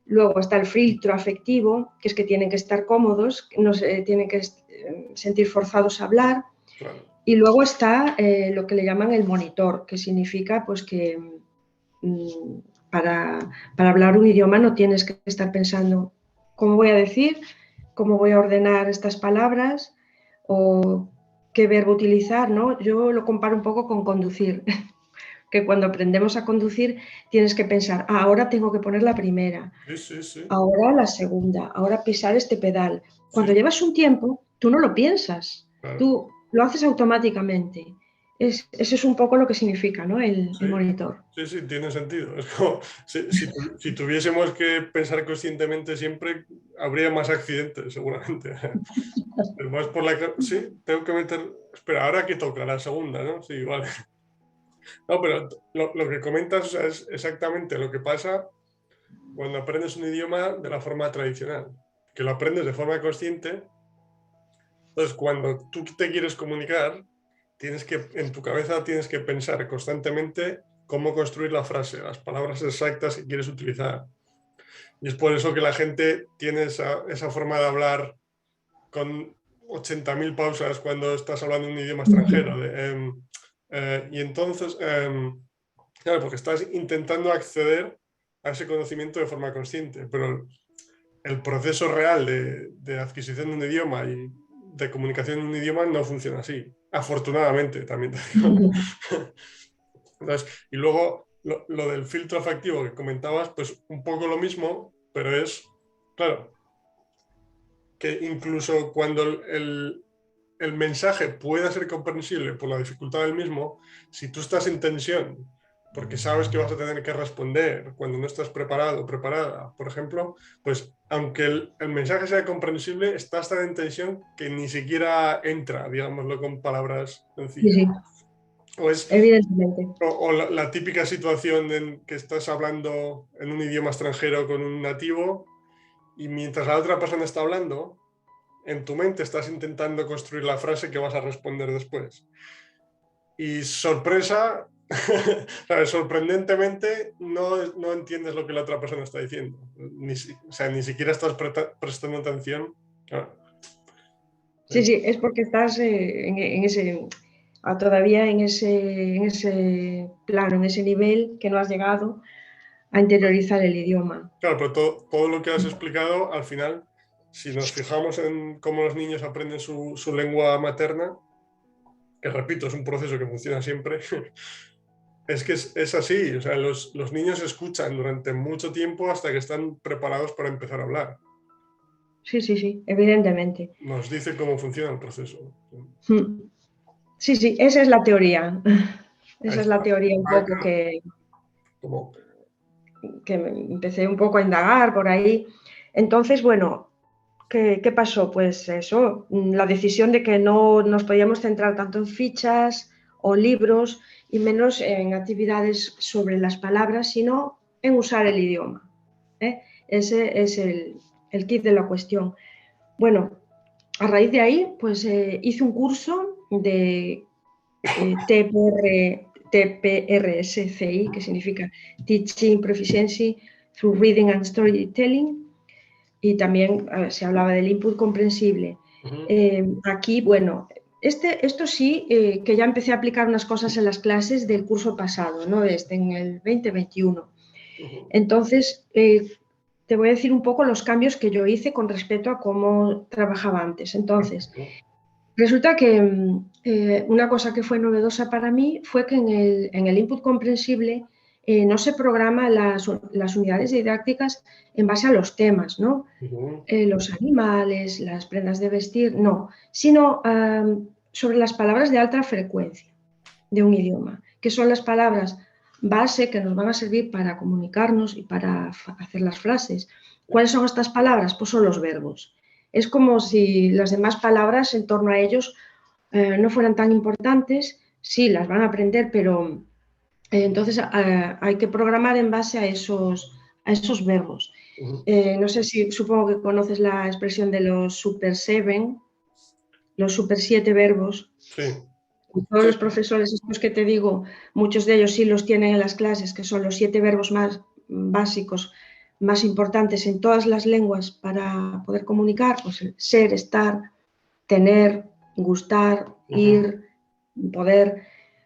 Luego está el filtro afectivo, que es que tienen que estar cómodos, no se tienen que sentir forzados a hablar. Y luego está lo que le llaman el monitor, que significa pues que para hablar un idioma no tienes que estar pensando cómo voy a decir, cómo voy a ordenar estas palabras o qué verbo utilizar, ¿no? Yo lo comparo un poco con conducir, que cuando aprendemos a conducir tienes que pensar, ahora tengo que poner la primera, ahora la segunda, ahora pisar este pedal. Cuando llevas un tiempo, tú no lo piensas, tú lo haces automáticamente. Eso es un poco lo que significa, ¿no? El Sí, monitor. sí, sí, tiene sentido. Es como, si tuviésemos que pensar conscientemente siempre, habría más accidentes, seguramente. Pero más por sí, tengo que meter... Espera, ahora que toca la segunda, ¿no? Sí, vale. No, pero lo que comentas, o sea, es exactamente lo que pasa cuando aprendes un idioma de la forma tradicional, que lo aprendes de forma consciente. Entonces, cuando tú te quieres comunicar, en tu cabeza tienes que pensar constantemente cómo construir la frase, las palabras exactas que quieres utilizar. Y es por eso que la gente tiene esa forma de hablar con 80.000 pausas cuando estás hablando un idioma extranjero. Y entonces, claro, porque estás intentando acceder a ese conocimiento de forma consciente, pero el proceso real de adquisición de un idioma y de comunicación en un idioma no funciona así. Afortunadamente, también te digo. Entonces, y luego lo del filtro afectivo que comentabas, pues un poco lo mismo, pero es, claro, que incluso cuando el mensaje pueda ser comprensible por la dificultad del mismo, si tú estás en tensión porque sabes que vas a tener que responder cuando no estás preparado o preparada, por ejemplo, pues aunque el mensaje sea comprensible, estás tan en tensión que ni siquiera entra, digámoslo con palabras Sí, sencillas. sí, O, es, evidentemente. o la típica situación en que estás hablando en un idioma extranjero con un nativo y mientras la otra persona está hablando, en tu mente estás intentando construir la frase que vas a responder después. Y sorpresa, ¿sabes? Sorprendentemente no entiendes lo que la otra persona está diciendo. O sea, ni siquiera estás prestando atención. Ah, Sí, sí, es porque estás en ese, todavía en ese plano, en ese nivel que no has llegado a interiorizar el idioma. claro, pero todo lo que has explicado, al final, si nos fijamos en cómo los niños aprenden su lengua materna, que repito, es un proceso que funciona siempre, es que es así. O sea, los niños escuchan durante mucho tiempo hasta que están preparados para empezar a hablar. Sí, sí, sí, evidentemente. Nos dice cómo funciona el proceso. Mm. Sí, sí, esa es la teoría. Ahí Esa es la está. teoría un Ah, poco claro. Como, que empecé un poco a indagar por ahí. Entonces, bueno, ¿qué pasó? Pues eso, la decisión de que no nos podíamos centrar tanto en fichas o libros y menos en actividades sobre las palabras, sino en usar el idioma. ¿Eh? Ese es el kit de la cuestión. Bueno, a raíz de ahí, pues hice un curso de TPRSCI, que significa Teaching Proficiency Through Reading and Storytelling, y también se hablaba del input comprensible. uh-huh, Aquí, bueno, esto sí, que ya empecé a aplicar unas cosas en las clases del curso pasado, ¿no? En el 2021. uh-huh. Entonces, te voy a decir un poco los cambios que yo hice con respecto a cómo trabajaba antes. Entonces, Perfecto. resulta que una cosa que fue novedosa para mí fue que en el input comprensible no se programa las unidades didácticas en base a los temas, ¿no? Uh-huh, Los animales, las prendas de vestir, no, sino sobre las palabras de alta frecuencia de un idioma, que son las palabras base que nos van a servir para comunicarnos y para hacer las frases. ¿Cuáles son estas palabras? Pues son los verbos. Es como si las demás palabras en torno a ellos no fueran tan importantes. Sí, las van a aprender, pero entonces hay que programar en base a esos verbos. uh-huh. No sé si, supongo que conoces la expresión de los super seven, los super siete verbos. Sí, Todos sí, los profesores, estos que te digo, muchos de ellos sí los tienen en las clases, que son los 7 verbos más básicos, más importantes en todas las lenguas para poder comunicar, pues el ser, estar, tener, gustar, uh-huh, ir, poder.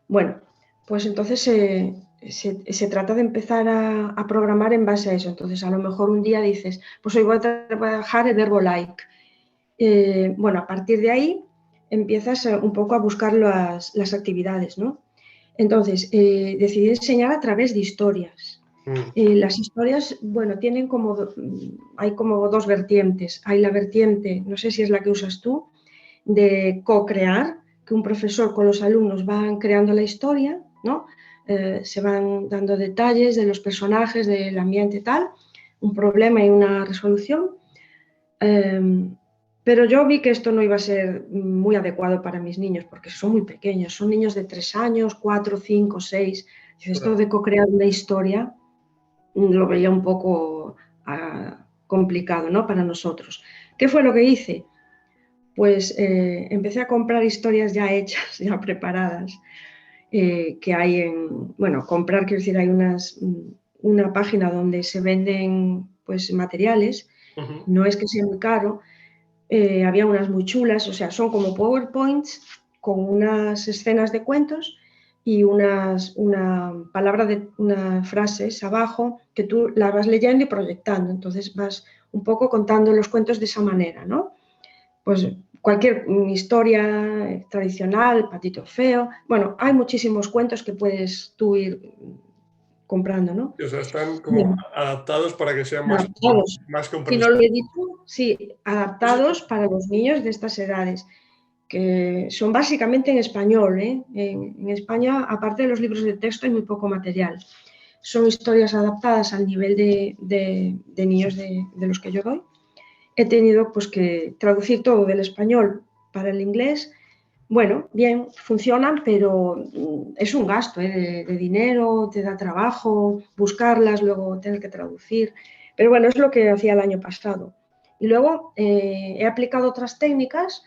Bueno, pues entonces se trata de empezar a programar en base a eso. Entonces, a lo mejor un día dices, pues hoy voy a trabajar el verbo like. Bueno, a partir de ahí empiezas un poco a buscar las actividades, ¿no? Entonces, decidí enseñar a través de historias. uh-huh, Las historias, bueno, hay como dos vertientes. Hay la vertiente, no sé si es la que usas tú, de co-crear, que un profesor con los alumnos van creando la historia, ¿no? Se van dando detalles de los personajes, del ambiente y tal, un problema y una resolución. Pero yo vi que esto no iba a ser muy adecuado para mis niños, porque son muy pequeños, son niños de 3 años, 4, 5, 6. Esto de co-crear una historia lo veía un poco complicado, ¿no? Para nosotros. ¿Qué fue lo que hice? Pues empecé a comprar historias ya hechas, ya preparadas, que hay bueno, comprar, quiero decir, hay una página donde se venden pues materiales, no es que sea muy caro, había unas muy chulas, o sea, son como PowerPoints con unas escenas de cuentos y unas frases abajo que tú la vas leyendo y proyectando, entonces vas un poco contando los cuentos de esa manera, ¿no? Pues cualquier historia tradicional, Patito Feo, bueno, hay muchísimos cuentos que puedes tú ir comprando, ¿no? O sea, están como Bien, adaptados para que sean adaptados. más Si no lo comprensibles. he dicho, sí, adaptados para los niños de estas edades, que son básicamente en español, ¿eh? En España, aparte de los libros de texto, hay muy poco material. Son historias adaptadas al nivel de niños de los que yo doy. He tenido pues que traducir todo del español para el inglés. Bueno, bien, funcionan, pero es un gasto, ¿eh? de dinero, te da trabajo, buscarlas, luego tener que traducir. Pero bueno, es lo que hacía el año pasado. Y luego he aplicado otras técnicas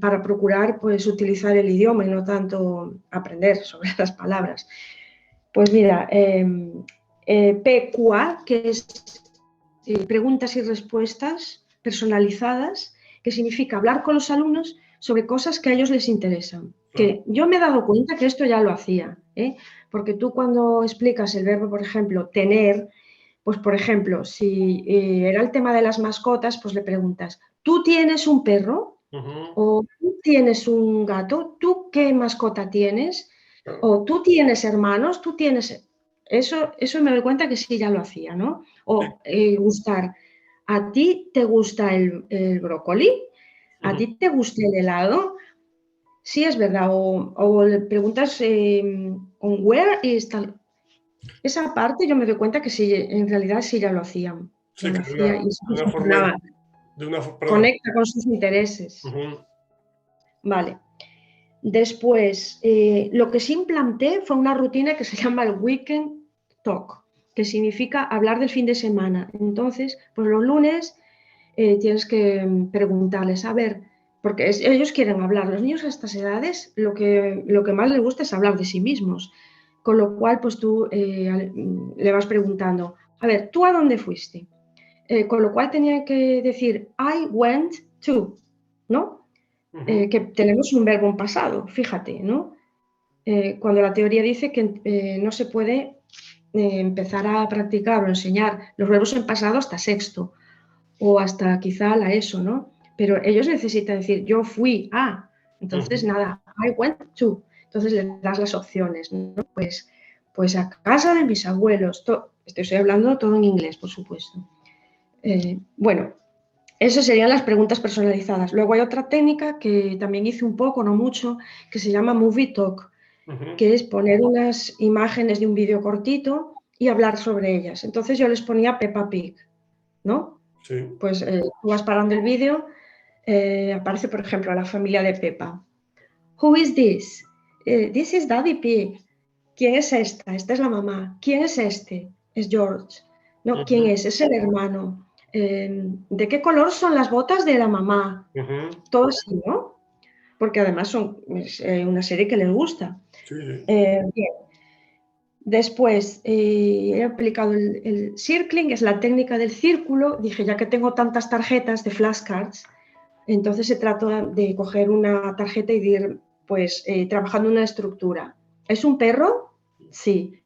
para procurar pues, utilizar el idioma y no tanto aprender sobre las palabras. Pues mira, PQA, que es preguntas y respuestas personalizadas, que significa hablar con los alumnos sobre cosas que a ellos les interesan. Claro. Que yo me he dado cuenta que esto ya lo hacía, ¿eh? Porque tú cuando explicas el verbo, por ejemplo, tener, pues por ejemplo, si era el tema de las mascotas, pues le preguntas, ¿tú tienes un perro? ¿O tú tienes un gato? ¿Tú qué mascota tienes? Claro. ¿O tú tienes hermanos? ¿Tú tienes...? Eso me doy cuenta que sí, ya lo hacía, ¿no? Sí. O gustar. ¿A ti te gusta el brócoli? ¿A ti te gusta el helado? Sí, es verdad. O le preguntas, ¿on where is tal? Esa parte yo me doy cuenta que sí, en realidad sí ya lo hacían. Ya Sí, lo que hacía y sí de una forma, funcionaba. perdón. Conecta con sus intereses. Ujú. Vale. Después, lo que sí implanté fue una rutina que se llama el Weekend Talk, que significa hablar del fin de semana. Entonces, pues los lunes tienes que preguntarles, a ver, porque ellos quieren hablar. Los niños a estas edades lo que más les gusta es hablar de sí mismos. Con lo cual, pues tú le vas preguntando, a ver, ¿tú a dónde fuiste? Con lo cual tenía que decir, I went to, ¿no? Que tenemos un verbo en pasado, fíjate, ¿no? Cuando la teoría dice que no se puede empezar a practicar o enseñar los verbos en pasado hasta sexto o hasta quizá la ESO, ¿no? Pero ellos necesitan decir yo fui a, entonces nada, I went to, entonces le das las opciones, ¿no? Pues a casa de mis abuelos, estoy hablando todo en inglés, por supuesto. Bueno, esas serían las preguntas personalizadas. Luego hay otra técnica que también hice un poco, no mucho, que se llama Movie Talk, que es poner unas imágenes de un vídeo cortito y hablar sobre ellas. Entonces yo les ponía Peppa Pig, ¿no? Sí. Pues tú vas parando el vídeo, aparece por ejemplo la familia de Peppa. Who is this? This is Daddy Pig. ¿Quién es esta? Esta es la mamá. ¿Quién es este? Es George. No, ¿quién es? Es el hermano. ¿De qué color son las botas de la mamá? Todo así, ¿no? Porque además es una serie que les gusta. Sí, sí. Bien. Después he aplicado el circling, que es la técnica del círculo. Dije, ya que tengo tantas tarjetas de flashcards, entonces se trata de coger una tarjeta y de ir pues, trabajando una estructura. ¿Es un perro? Sí.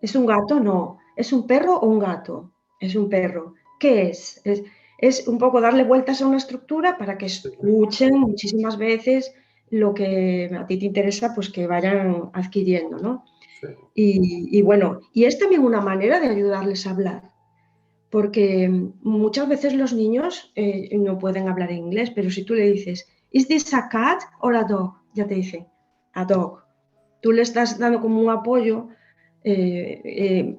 ¿Es un gato? No. ¿Es un perro o un gato? Es un perro. ¿Qué es? Es un poco darle vueltas a una estructura para que escuchen muchísimas veces lo que a ti te interesa, pues que vayan adquiriendo, ¿no? Sí. Y bueno, y es también una manera de ayudarles a hablar, porque muchas veces los niños no pueden hablar inglés, pero si tú le dices, ¿Is this a cat or a dog? Ya te dice, a dog. Tú le estás dando como un apoyo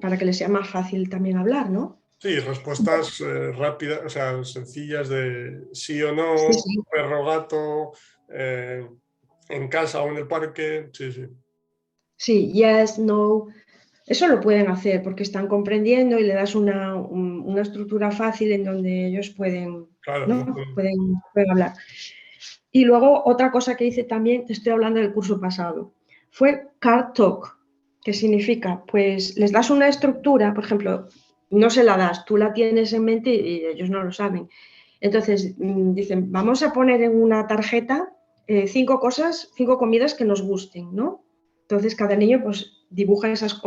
para que le sea más fácil también hablar, ¿no? Sí, respuestas rápidas, o sea, sencillas de sí o Sí, no, sí. perro, gato, en casa o en el parque. Sí, sí. Sí, yes, no. Eso lo pueden hacer porque están comprendiendo y le das una estructura fácil en donde ellos pueden, Claro, no, ¿no? Pueden hablar. Y luego otra cosa que hice también, te estoy hablando del curso pasado, fue Car Talk, que significa, pues les das una estructura, por ejemplo, no se la das, tú la tienes en mente y ellos no lo saben. Entonces dicen, vamos a poner en una tarjeta 5 comidas que nos gusten, ¿no? Entonces cada niño pues dibuja esas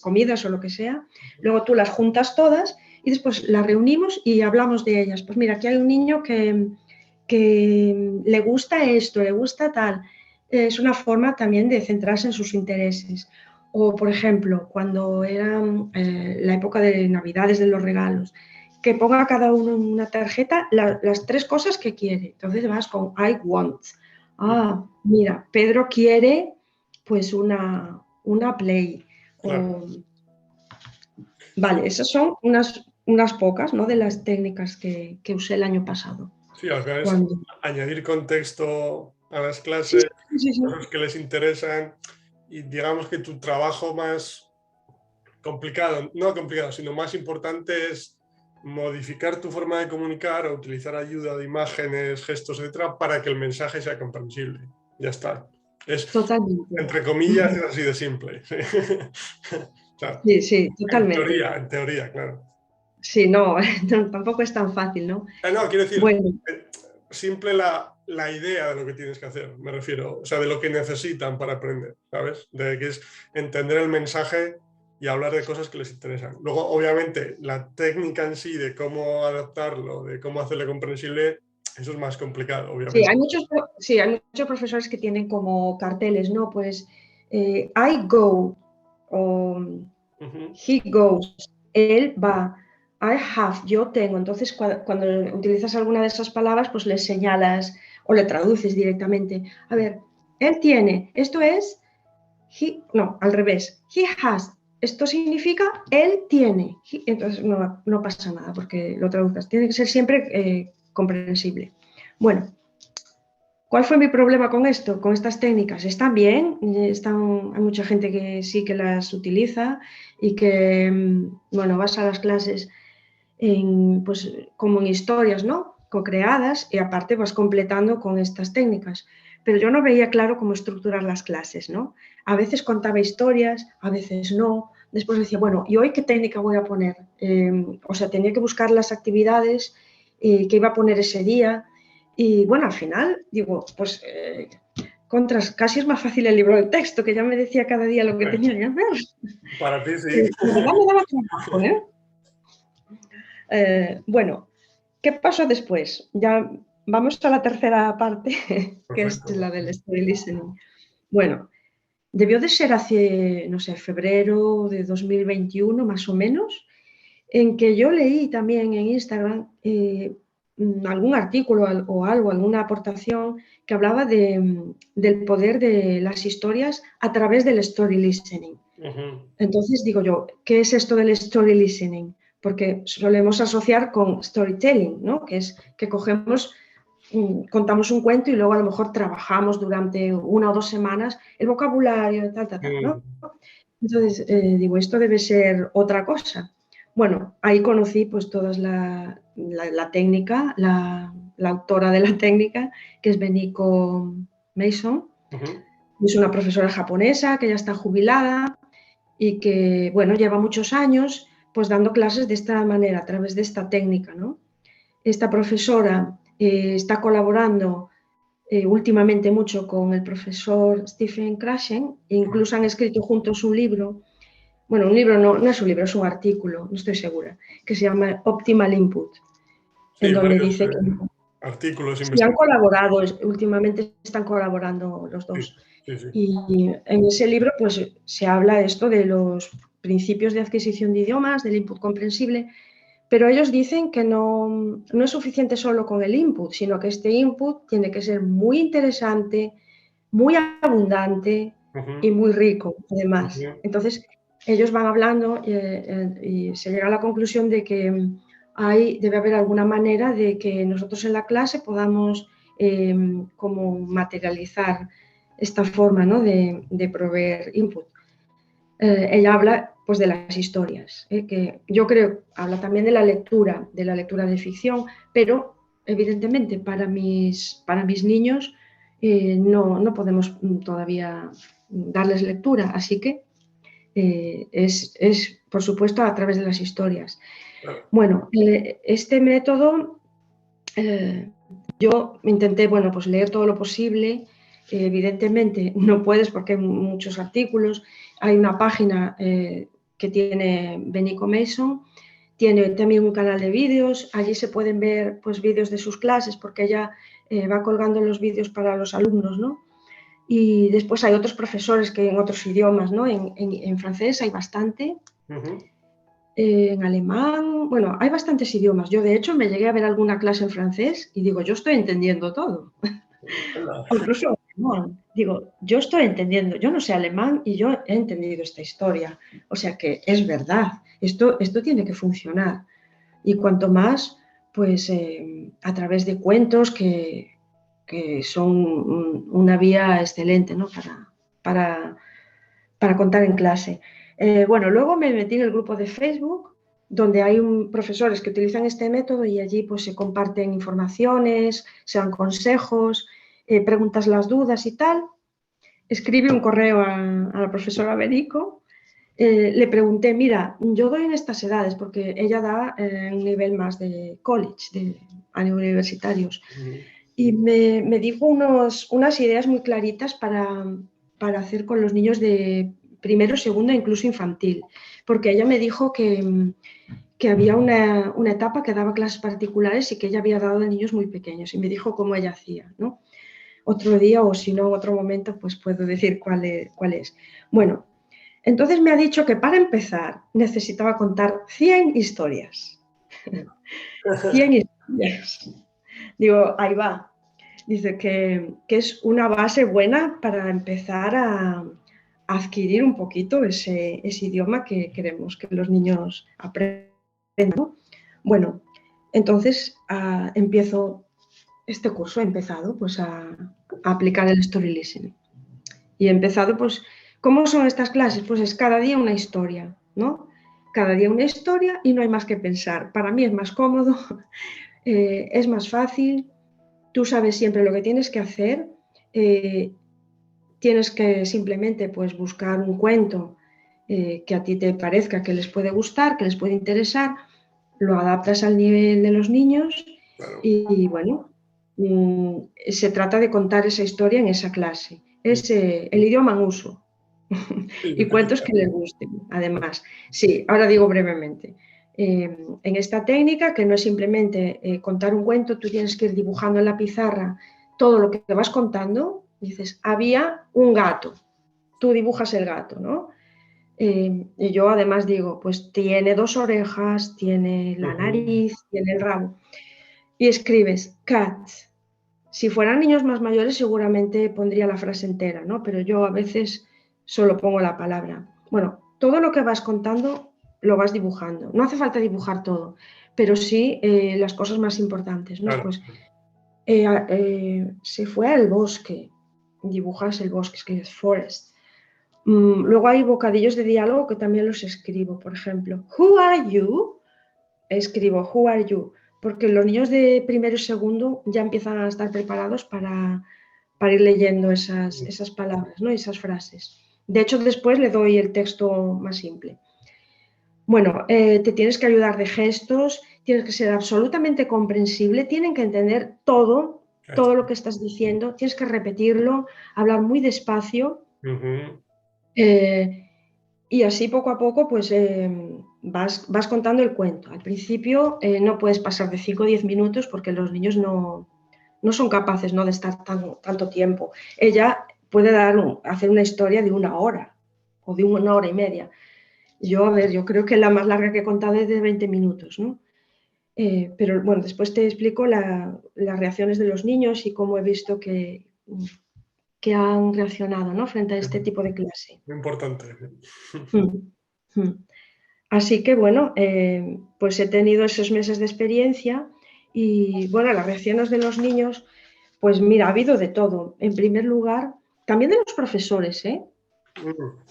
comidas o lo que sea, luego tú las juntas todas y después las reunimos y hablamos de ellas. Pues mira, aquí hay un niño que le gusta esto, le gusta tal. Es una forma también de centrarse en sus intereses. O, por ejemplo, cuando era la época de Navidades, de los regalos, que ponga cada uno en una tarjeta las 3 cosas que quiere. Entonces vas con I want. Ah, mira, Pedro quiere pues una Play. claro. O, vale, esas son unas pocas, ¿no? De las técnicas que usé el año pasado. Sí, al final es Cuando... añadir contexto a las Sí, clases, sí, sí. cosas que les interesan y digamos que tu trabajo más complicado, no complicado, sino más importante es modificar tu forma de comunicar o utilizar ayuda de imágenes, gestos, etcétera, para que el mensaje sea comprensible. Ya está. Es, Totalmente. entre comillas, es así de simple. O sea, Sí, sí, totalmente. en teoría, claro. Sí, no, no, tampoco es tan fácil, ¿no? No, quiero decir, Bueno, simple la idea de lo que tienes que hacer, me refiero, o sea, de lo que necesitan para aprender, ¿sabes? De que es entender el mensaje y hablar de cosas que les interesan. Luego, obviamente, la técnica en sí de cómo adaptarlo, de cómo hacerlo comprensible, eso es más complicado, sí, obviamente. hay muchos profesores que tienen como carteles, ¿no? Pues I go o Ujú. he goes, él va, I have, yo tengo. Entonces, cuando utilizas alguna de esas palabras, pues le señalas o le traduces directamente. A ver, él tiene, esto es no, al revés. He has. Esto significa él tiene. Entonces no pasa nada porque lo traduzcas. Tiene que ser siempre comprensible. Bueno, ¿cuál fue mi problema con esto, con estas técnicas? Están bien, hay mucha gente que sí que las utiliza y que, bueno, vas a las clases pues, como en historias, ¿no? Co-creadas y aparte vas completando con estas técnicas. Pero yo no veía claro cómo estructurar las clases, ¿no? A veces contaba historias, a veces no. Después decía, bueno, ¿y hoy qué técnica voy a poner? O sea, tenía que buscar las actividades que iba a poner ese día. Y bueno, al final, digo, pues contras, casi es más fácil el libro de texto, que ya me decía cada día lo que tenía que hacer. Para ti sí. La verdad me daba trabajo, ¿eh? Bueno, ¿qué pasó después? Ya vamos a la tercera parte, que es Perfecto. la del story listening. Bueno, debió de ser hace, no sé, febrero de 2021 más o menos, en que yo leí también en Instagram algún artículo o algo, alguna aportación que hablaba del poder de las historias a través del story listening. Ujú. Entonces digo yo, ¿qué es esto del story listening? Porque solemos asociar con storytelling, ¿no? Que es que cogemos, contamos un cuento y luego a lo mejor trabajamos durante 1 o 2 semanas el vocabulario, tal, tal, tal, ¿no? Mm. Entonces digo, esto debe ser otra cosa. Bueno, ahí conocí pues toda la técnica, la autora de la técnica, que es Beniko Mason. Ujú. Es una profesora japonesa que ya está jubilada y que, bueno, lleva muchos años pues dando clases de esta manera, a través de esta técnica, ¿no? Esta profesora está colaborando últimamente mucho con el profesor Stephen Krashen e incluso han escrito juntos un libro, bueno, un libro no es un libro, es un artículo, no estoy segura, que se llama Optimal Input, en Sí, donde varios dice que artículos, sí han investigaciones. colaborado, últimamente están colaborando los Sí, dos. sí, sí. Y en ese libro pues se habla esto de los principios de adquisición de idiomas, del input comprensible, pero ellos dicen que no es suficiente solo con el input, sino que este input tiene que ser muy interesante, muy abundante y muy rico, además. Entonces, ellos van hablando y se llega a la conclusión de que debe haber alguna manera de que nosotros en la clase podamos como materializar esta forma, ¿no?, de proveer input. Ella habla pues de las historias, que yo creo, habla también de la lectura de ficción, pero evidentemente para mis niños no podemos todavía darles lectura, así que es por supuesto a través de las historias. Bueno, este método yo intenté, bueno, pues leer todo lo posible. Evidentemente no puedes porque hay muchos artículos. Hay una página que tiene Benico Mason, tiene también un canal de vídeos. Allí se pueden ver pues vídeos de sus clases porque ella va colgando los vídeos para los alumnos, ¿no? Y después hay otros profesores que en otros idiomas, ¿no? En francés hay bastante. En alemán, bueno, hay bastantes idiomas. Yo, de hecho, me llegué a ver alguna clase en francés y digo, yo estoy entendiendo todo. Incluso en alemán. Digo, yo estoy entendiendo, yo no sé alemán y yo he entendido esta historia. O sea que es verdad, esto tiene que funcionar. Y cuanto más, pues a través de cuentos que son una vía excelente, ¿no?, para contar en clase. Bueno, luego me metí en el grupo de Facebook, donde hay profesores que utilizan este método y allí pues se comparten informaciones, se dan consejos, preguntas las dudas y tal. Escribí un correo a la profesora Berico, le pregunté, mira, yo doy en estas edades, porque ella da un nivel más de college, de años universitarios, y me dijo unas ideas muy claritas para hacer con los niños de primero, segundo e incluso infantil, porque ella me dijo que había una etapa que daba clases particulares y que ella había dado de niños muy pequeños, y me dijo cómo ella hacía, ¿no? Otro día, o si no, en otro momento, pues puedo decir cuál es. Bueno, entonces me ha dicho que para empezar necesitaba contar 100 historias. 100 historias. Digo, ahí va. Dice que es una base buena para empezar a adquirir un poquito ese idioma que queremos que los niños aprendan, ¿no? Bueno, entonces empiezo este curso, he empezado pues a aplicar el story listening. Y he empezado, pues, ¿cómo son estas clases? Pues es cada día una historia, ¿no? Cada día una historia y no hay más que pensar. Para mí es más cómodo, es más fácil. Tú sabes siempre lo que tienes que hacer, tienes que simplemente pues, buscar un cuento que a ti te parezca que les puede gustar, que les puede interesar, lo adaptas al nivel de los niños y bueno, se trata de contar esa historia en esa clase. Es el idioma en uso y cuentos que les gusten, además. Sí, ahora digo brevemente. En esta técnica, que no es simplemente contar un cuento, tú tienes que ir dibujando en la pizarra todo lo que te vas contando. Dices, había un gato, tú dibujas el gato, ¿no? Y yo además digo, pues tiene 2 orejas, tiene la nariz, tiene el rabo. Y escribes cat. Si fueran niños más mayores seguramente pondría la frase entera, ¿no? Pero yo a veces solo pongo la palabra. Bueno, todo lo que vas contando lo vas dibujando. No hace falta dibujar todo, pero sí las cosas más importantes, ¿no? Claro. Pues se fue al bosque, dibujas el bosque, escribes forest. Luego hay bocadillos de diálogo que también los escribo, por ejemplo, who are you? Escribo who are you, porque los niños de primero y segundo ya empiezan a estar preparados para ir leyendo esas palabras, ¿no? Esas frases. De hecho, después le doy el texto más simple. Bueno, te tienes que ayudar de gestos, tienes que ser absolutamente comprensible, tienen que entender todo lo que estás diciendo, tienes que repetirlo, hablar muy despacio. Y así poco a poco pues vas contando el cuento. Al principio no puedes pasar de 5 o 10 minutos porque los niños no son capaces, ¿no?, de estar tanto tiempo. Ella puede hacer una historia de 1 hora o de 1 hora y media. Yo creo que la más larga que he contado es de 20 minutos, ¿no? Pero bueno, después te explico las reacciones de los niños y cómo he visto que han reaccionado, ¿no? Frente a este tipo de clase. Muy importante. Mm, mm. Así que bueno, pues he tenido esos meses de experiencia y bueno, las reacciones de los niños, pues mira, ha habido de todo. En primer lugar, también de los profesores, ¿eh?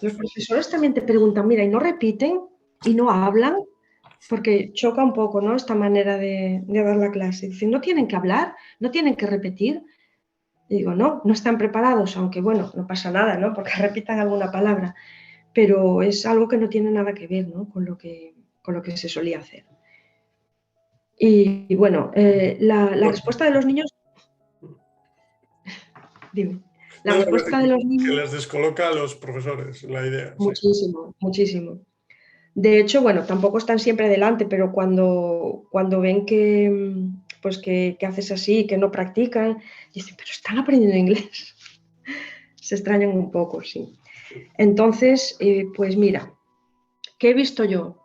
Los profesores también te preguntan, mira, y no repiten y no hablan, porque choca un poco, ¿no? Esta manera de dar la clase. Dicen, no tienen que hablar, no tienen que repetir. Y digo, no, no están preparados, aunque bueno, no pasa nada, ¿no? Porque repitan alguna palabra, pero es algo que no tiene nada que ver, ¿no? Con lo que se solía hacer. Y bueno, la respuesta de los niños, dime, la No, no, respuesta de los que niños, les descoloca a los profesores, la idea, sí. muchísimo, muchísimo. De hecho, bueno, tampoco están siempre delante, pero cuando ven que, pues que haces así, que no practican, dicen, pero están aprendiendo inglés. Se extrañan un poco, sí. Entonces, pues mira, ¿qué he visto yo?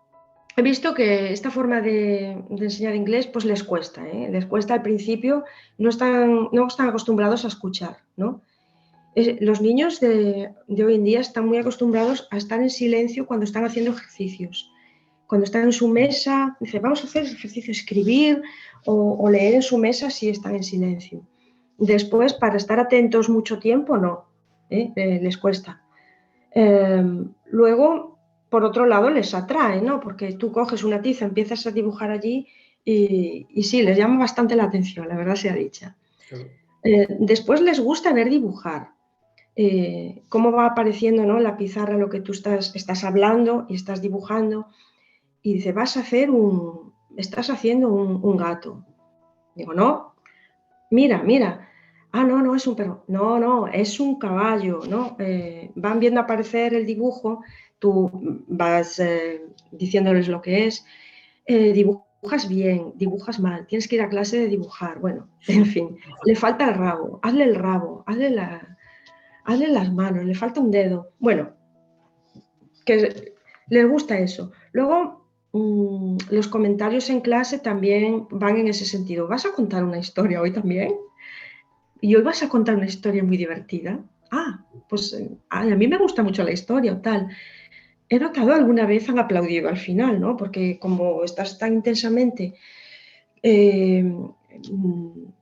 He visto que esta forma de enseñar inglés pues les cuesta, ¿eh? Les cuesta al principio, no están acostumbrados a escuchar, ¿no? Los niños de hoy en día están muy acostumbrados a estar en silencio cuando están haciendo ejercicios. Cuando están en su mesa, dice, vamos a hacer ejercicio, escribir o leer en su mesa si están en silencio. Después, para estar atentos mucho tiempo, no, les cuesta. Luego, por otro lado, les atrae, ¿no? Porque tú coges una tiza, empiezas a dibujar allí y sí, les llama bastante la atención, la verdad sea dicha. Claro. Después les gusta ver dibujar, cómo va apareciendo, ¿no? En la pizarra lo que tú estás hablando y estás dibujando y dice, estás haciendo un gato. Digo, no, mira, mira. Ah, no, no es un perro. No, no, es un caballo, ¿no? Van viendo aparecer el dibujo, tú vas diciéndoles lo que es. Dibujas bien, dibujas mal, tienes que ir a clase de dibujar. Bueno, en fin, le falta el rabo, hazle las manos, le falta un dedo. Bueno, que les gusta eso. Luego, los comentarios en clase también van en ese sentido. ¿Vas a contar una historia hoy también? ¿Y hoy vas a contar una historia muy divertida? Ah, pues ay, a mí me gusta mucho la historia o tal. He notado alguna vez han aplaudido al final, ¿no? Porque como estás tan intensamente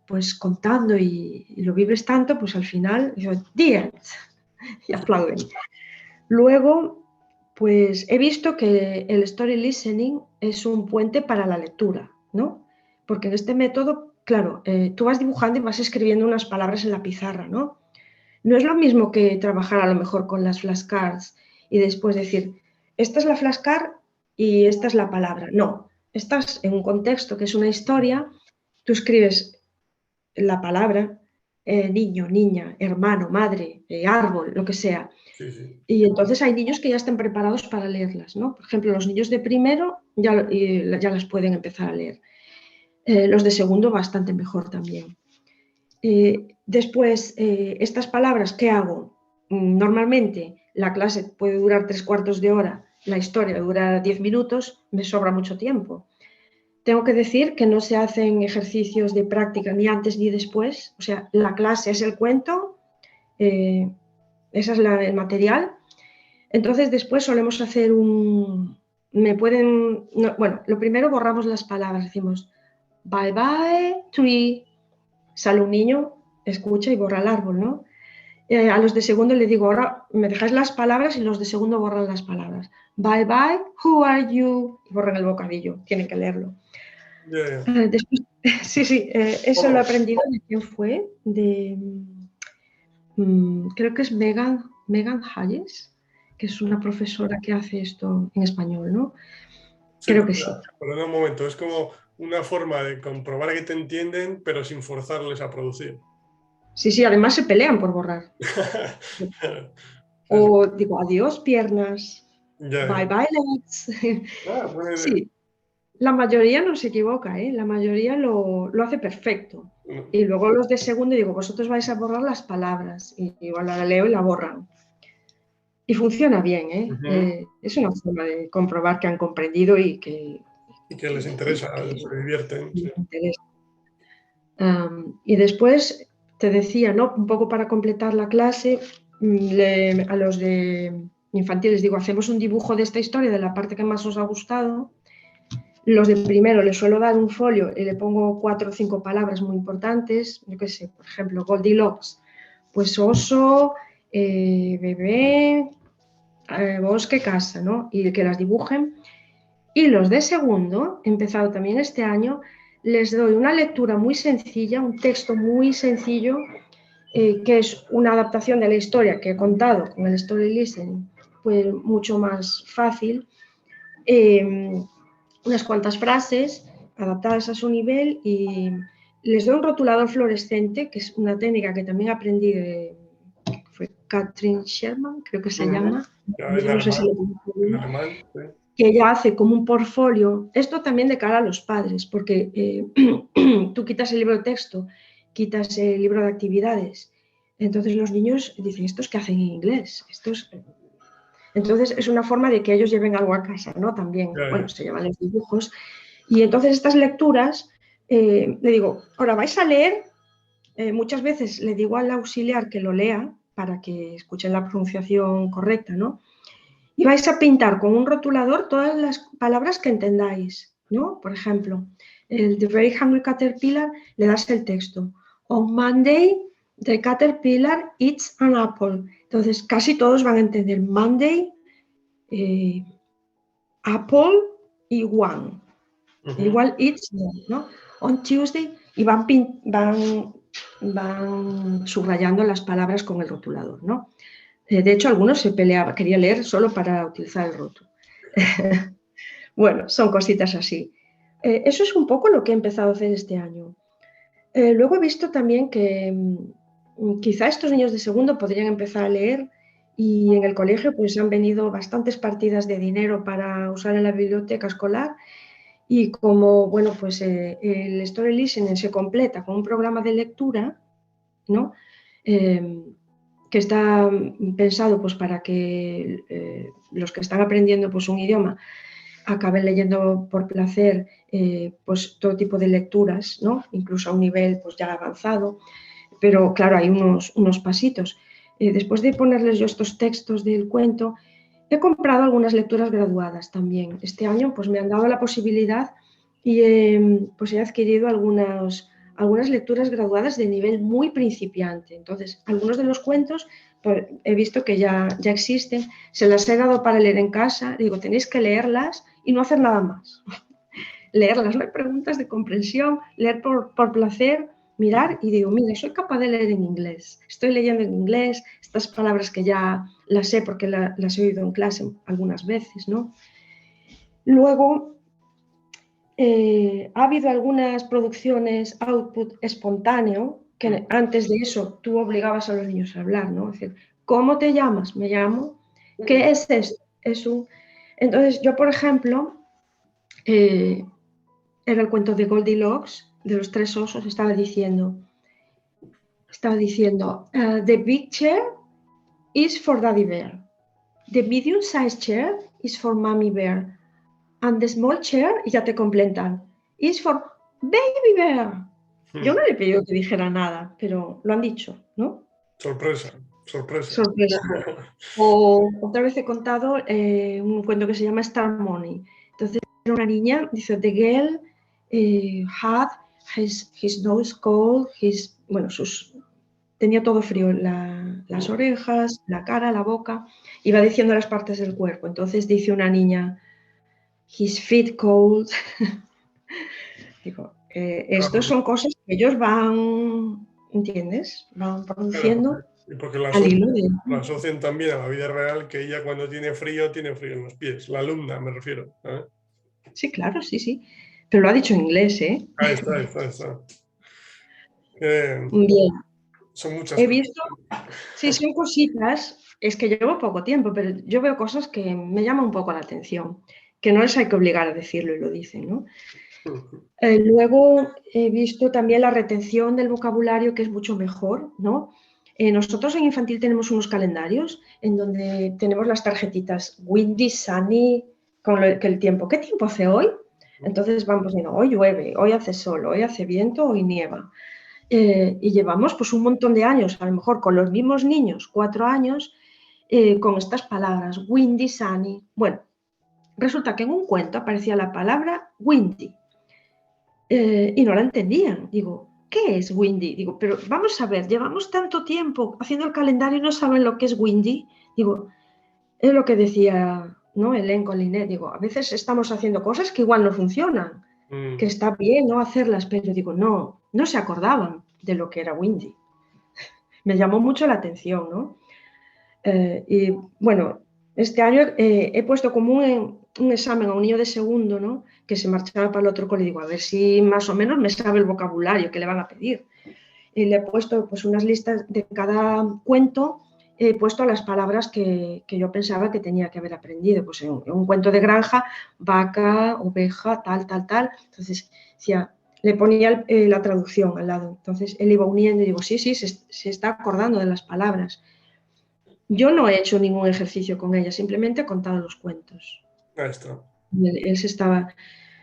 pues contando y lo vives tanto, pues al final digo, "The end", y aplauden. Luego, pues he visto que el story listening es un puente para la lectura, ¿no? Porque en este método, claro, tú vas dibujando y vas escribiendo unas palabras en la pizarra, ¿no? No es lo mismo que trabajar a lo mejor con las flashcards y después decir, esta es la flashcard y esta es la palabra. No, estás en un contexto que es una historia, tú escribes la palabra, niño, niña, hermano, madre, árbol, lo que sea. Sí, sí. Y entonces hay niños que ya están preparados para leerlas, ¿no? Por ejemplo, los niños de primero ya las pueden empezar a leer. Los de segundo bastante mejor también. Después, estas palabras, ¿qué hago? Normalmente la clase puede durar 3/4 de hora, la historia dura 10 minutos, me sobra mucho tiempo. Tengo que decir que no se hacen ejercicios de práctica ni antes ni después, o sea, la clase es el cuento, eh, ese es el material. Entonces después solemos hacer bueno, lo primero borramos las palabras, decimos bye bye tree, sale un niño, escucha y borra el árbol, ¿no? A los de segundo le digo, ahora me dejáis las palabras y los de segundo borran las palabras. Bye bye, who are you? Y borran el bocadillo, tienen que leerlo. Ya, ya. Después, sí, sí, eso lo he Bueno, aprendido de quién fue, creo que es Megan Hayes, que es una profesora que hace esto en español, ¿no? sí, Creo que sí. pero en un momento, es como una forma de comprobar que te entienden, pero sin forzarles a producir. Sí, sí, además se pelean por borrar. O Sí, sí. digo, adiós piernas, Ya, bye ya. bye legs. Ah, buena idea. Sí, la mayoría no se equivoca, ¿eh? La mayoría lo hace perfecto. No. Y luego los de segundo digo, vosotros vais a borrar las palabras. Y igual la leo y la borran. Y funciona bien, ¿eh? Ujú. Es una forma de comprobar que han comprendido y Y que les interesa, que se divierten. Sí. les interesa. Y después te decía, ¿no? Un poco para completar la clase, a los de infantil les digo, hacemos un dibujo de esta historia, de la parte que más os ha gustado. Los de primero les suelo dar un folio y le pongo 4 o 5 palabras muy importantes, yo qué sé, por ejemplo, Goldilocks, pues oso, bebé, bosque, casa, ¿no? Y que las dibujen. Y los de segundo, empezado también este año, les doy una lectura muy sencilla, un texto muy sencillo, que es una adaptación de la historia que he contado con el story listening, pues mucho más fácil. Unas cuantas frases adaptadas a su nivel y les doy un rotulador fluorescente, que es una técnica que también aprendí de fue Catherine Sherman, creo que se llama, Ya, en no sé si alemán, lo pronuncio bien, sí. que ella hace como un portfolio, esto también de cara a los padres, porque tú quitas el libro de texto, quitas el libro de actividades, entonces los niños dicen, ¿estos qué hacen en inglés? Entonces es una forma de que ellos lleven algo a casa, ¿no? También, Ya, bueno, ya. se llaman los dibujos. Y entonces estas lecturas, le digo, ahora vais a leer, muchas veces le digo al auxiliar que lo lea para que escuchen la pronunciación correcta, ¿no? Y vais a pintar con un rotulador todas las palabras que entendáis, ¿no? Por ejemplo, el The Very Hungry Caterpillar, le das el texto. On Monday, the caterpillar eats an apple. Entonces, casi todos van a entender Monday, Apple y one. Igual eats, ¿no? On Tuesday, y van subrayando las palabras con el rotulador, ¿no? De hecho, algunos se peleaban, quería leer solo para utilizar el rótulo. Bueno, son cositas así. Eso es un poco lo que he empezado a hacer este año. Luego he visto también que quizá estos niños de segundo podrían empezar a leer y en el colegio pues han venido bastantes partidas de dinero para usar en la biblioteca escolar y como, bueno, pues el story listening se completa con un programa de lectura, ¿no? Que está pensado pues para que los que están aprendiendo pues un idioma acaben leyendo por placer pues todo tipo de lecturas, ¿no? Incluso a un nivel pues ya avanzado, pero claro, hay unos pasitos. Después de ponerles yo estos textos del cuento, he comprado algunas lecturas graduadas también. Este año pues me han dado la posibilidad y pues he adquirido algunas lecturas graduadas de nivel muy principiante. Entonces, algunos de los cuentos pues, he visto que ya existen, se las he dado para leer en casa, digo, tenéis que leerlas y no hacer nada más. Leerlas, no hay preguntas de comprensión, leer por placer, mirar y digo, mira, soy capaz de leer en inglés, estoy leyendo en inglés, estas palabras que ya las sé porque las he oído en clase algunas veces, ¿no? Luego, ha habido algunas producciones output espontáneo que antes de eso tú obligabas a los niños a hablar, ¿no? Es decir, ¿cómo te llamas? Me llamo. ¿Qué es esto? Entonces, yo, por ejemplo, era el cuento de Goldilocks, de los 3 osos, estaba diciendo, the big chair is for Daddy Bear, the medium-sized chair is for Mommy Bear, and the small chair, y ya te completan, is for Baby Bear. Yo no le he pedido que dijera nada, pero lo han dicho, ¿no? Sorpresa, sorpresa. Sorpresa. O otra vez he contado un cuento que se llama Star Money. Entonces era una niña, dice, the girl had his nose cold, bueno, tenía todo frío, las orejas, la cara, la boca, iba diciendo las partes del cuerpo. Entonces dice una niña, his feet cold. Digo, estos son cosas que ellos van, ¿entiendes? Van Claro, produciendo porque al hilo de... la asocian también a la vida real, que ella cuando tiene frío en los pies. La alumna, me refiero. ¿Eh? Sí, claro, sí, sí. Pero lo ha dicho en inglés, ¿eh? Ahí está, ahí está, ahí está. Bien. Son muchas He cosas. visto, sí, son cositas, es que llevo poco tiempo, pero yo veo cosas que me llaman un poco la atención, que no les hay que obligar a decirlo y lo dicen, ¿no? Luego he visto también la retención del vocabulario, que es mucho mejor, ¿no? Nosotros en infantil tenemos unos calendarios en donde tenemos las tarjetitas windy, sunny, con que el tiempo. ¿Qué tiempo hace hoy? Entonces vamos diciendo, hoy llueve, hoy hace sol, hoy hace viento, hoy nieva. Y llevamos pues un montón de años, a lo mejor con los mismos niños, 4 años, con estas palabras, windy, sunny. Bueno, resulta que en un cuento aparecía la palabra windy y no la entendían. Digo, ¿qué es windy? Digo, pero vamos a ver, llevamos tanto tiempo haciendo el calendario y no saben lo que es windy. Digo, es lo que decía, ¿no? Hélène con Linet. Digo, a veces estamos haciendo cosas que igual no funcionan, que está bien no hacerlas, pero digo, no se acordaban de lo que era windy. Me llamó mucho la atención, ¿no? Y bueno, este año he puesto como un examen a un niño de segundo, ¿no? Que se marchaba para el otro cole. Digo, a ver si más o menos me sabe el vocabulario que le van a pedir. Y le he puesto pues unas listas de cada cuento, he puesto las palabras que yo pensaba que tenía que haber aprendido. Pues en un cuento de granja, vaca, oveja, tal, tal, tal. Entonces, decía, le ponía la traducción al lado. Entonces, él iba uniendo y digo, sí, se está acordando de las palabras. Yo no he hecho ningún ejercicio con ella, simplemente he contado los cuentos. Ahí está. Él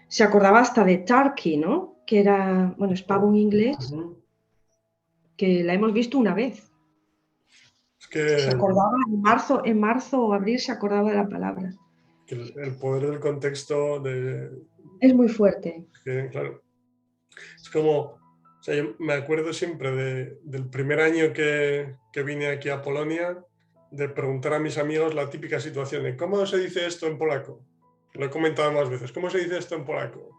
se acordaba hasta de turkey, ¿no? Que era, bueno, es pavo en inglés, que la hemos visto una vez. Es que Se acordaba en marzo o abril se acordaba de la palabra. el poder del contexto Es muy fuerte. claro, es como, o sea, yo me acuerdo siempre del primer año que vine aquí a Polonia, de preguntar a mis amigos la típica situación de ¿cómo se dice esto en polaco? Lo he comentado más veces, ¿cómo se dice esto en polaco?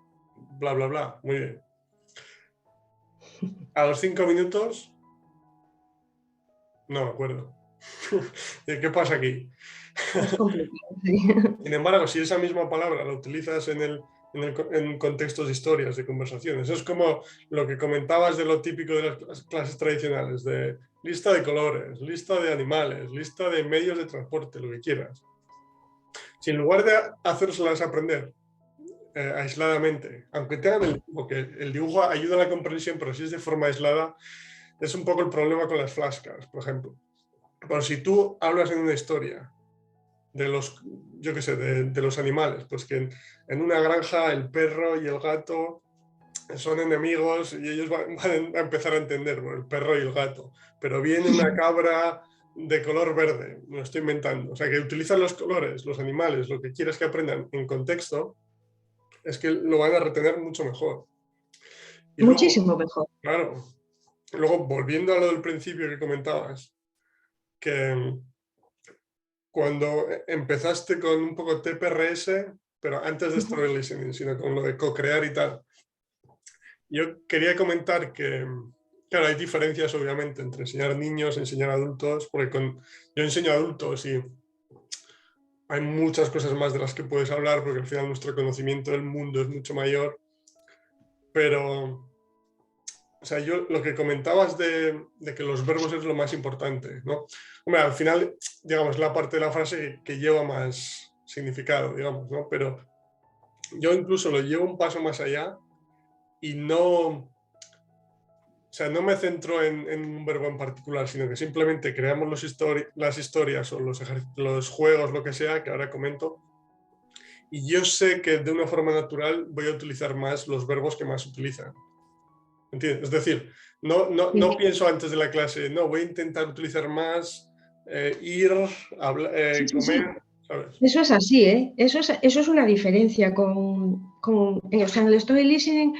Bla, bla, bla, muy bien. A los 5 minutos, no me acuerdo. ¿Qué pasa aquí? Es complicado, sí. Sin embargo, si esa misma palabra la utilizas en contextos de historias, de conversaciones, es como lo que comentabas de lo típico de las clases tradicionales, de lista de colores, lista de animales, lista de medios de transporte, lo que quieras. Si en lugar de hacérselas aprender aisladamente, aunque tengan el dibujo, que el dibujo ayuda a la comprensión, pero si es de forma aislada, es un poco el problema con las flashcards, por ejemplo. Pero si tú hablas en una historia de los, yo qué sé, de los animales, pues que en una granja el perro y el gato son enemigos y ellos van a empezar a entender, bueno, el perro y el gato, pero viene una cabra de color verde, me lo estoy inventando, o sea, que utilizan los colores, los animales, lo que quieres que aprendan en contexto, es que lo van a retener mucho mejor. Y luego, Muchísimo mejor. claro, luego volviendo a lo del principio que comentabas, que cuando empezaste con un poco TPRS, pero antes de story listening, sino con lo de co-crear y tal. Yo quería comentar que, claro, hay diferencias obviamente entre enseñar niños y enseñar adultos, porque yo enseño adultos y hay muchas cosas más de las que puedes hablar, porque al final nuestro conocimiento del mundo es mucho mayor, pero, o sea, yo lo que comentabas de que los verbos es lo más importante, ¿no? Hombre, al final, digamos, la parte de la frase que lleva más significado, digamos, ¿no? Pero yo incluso lo llevo un paso más allá y no, o sea, no me centro en un verbo en particular, sino que simplemente creamos las historias o los juegos, lo que sea, que ahora comento, y yo sé que de una forma natural voy a utilizar más los verbos que más utilizan. ¿Entiendes? Es decir, no pienso antes de la clase, no, voy a intentar utilizar más ir, hablar, Sí, sí, sí. comer, ¿sabes? Eso es así, ¿eh? Eso es una diferencia o sea, en el story listening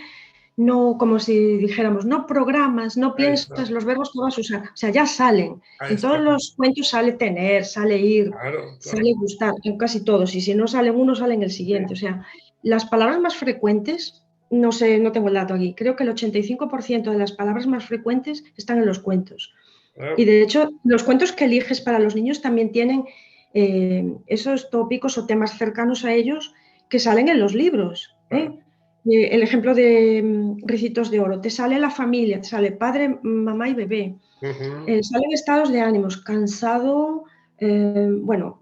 no, como si dijéramos, no programas, no Ahí piensas está, los verbos que vas a usar, o sea, ya salen. ahí En todos está. los cuentos sale tener, sale ir, Claro, sale claro. gustar, en casi todos, y si no salen uno, salen el siguiente. O Sí, sea, las palabras más frecuentes, no sé, no tengo el dato aquí, creo que el 85% de las palabras más frecuentes están en los cuentos. Y claro. de hecho, los cuentos que eliges para los niños también tienen esos tópicos o temas cercanos a ellos que salen en los libros. Claro. El ejemplo de Ricitos de Oro, te sale la familia, te sale padre, mamá y bebé. Ujú, Salen estados de ánimos, cansado, bueno,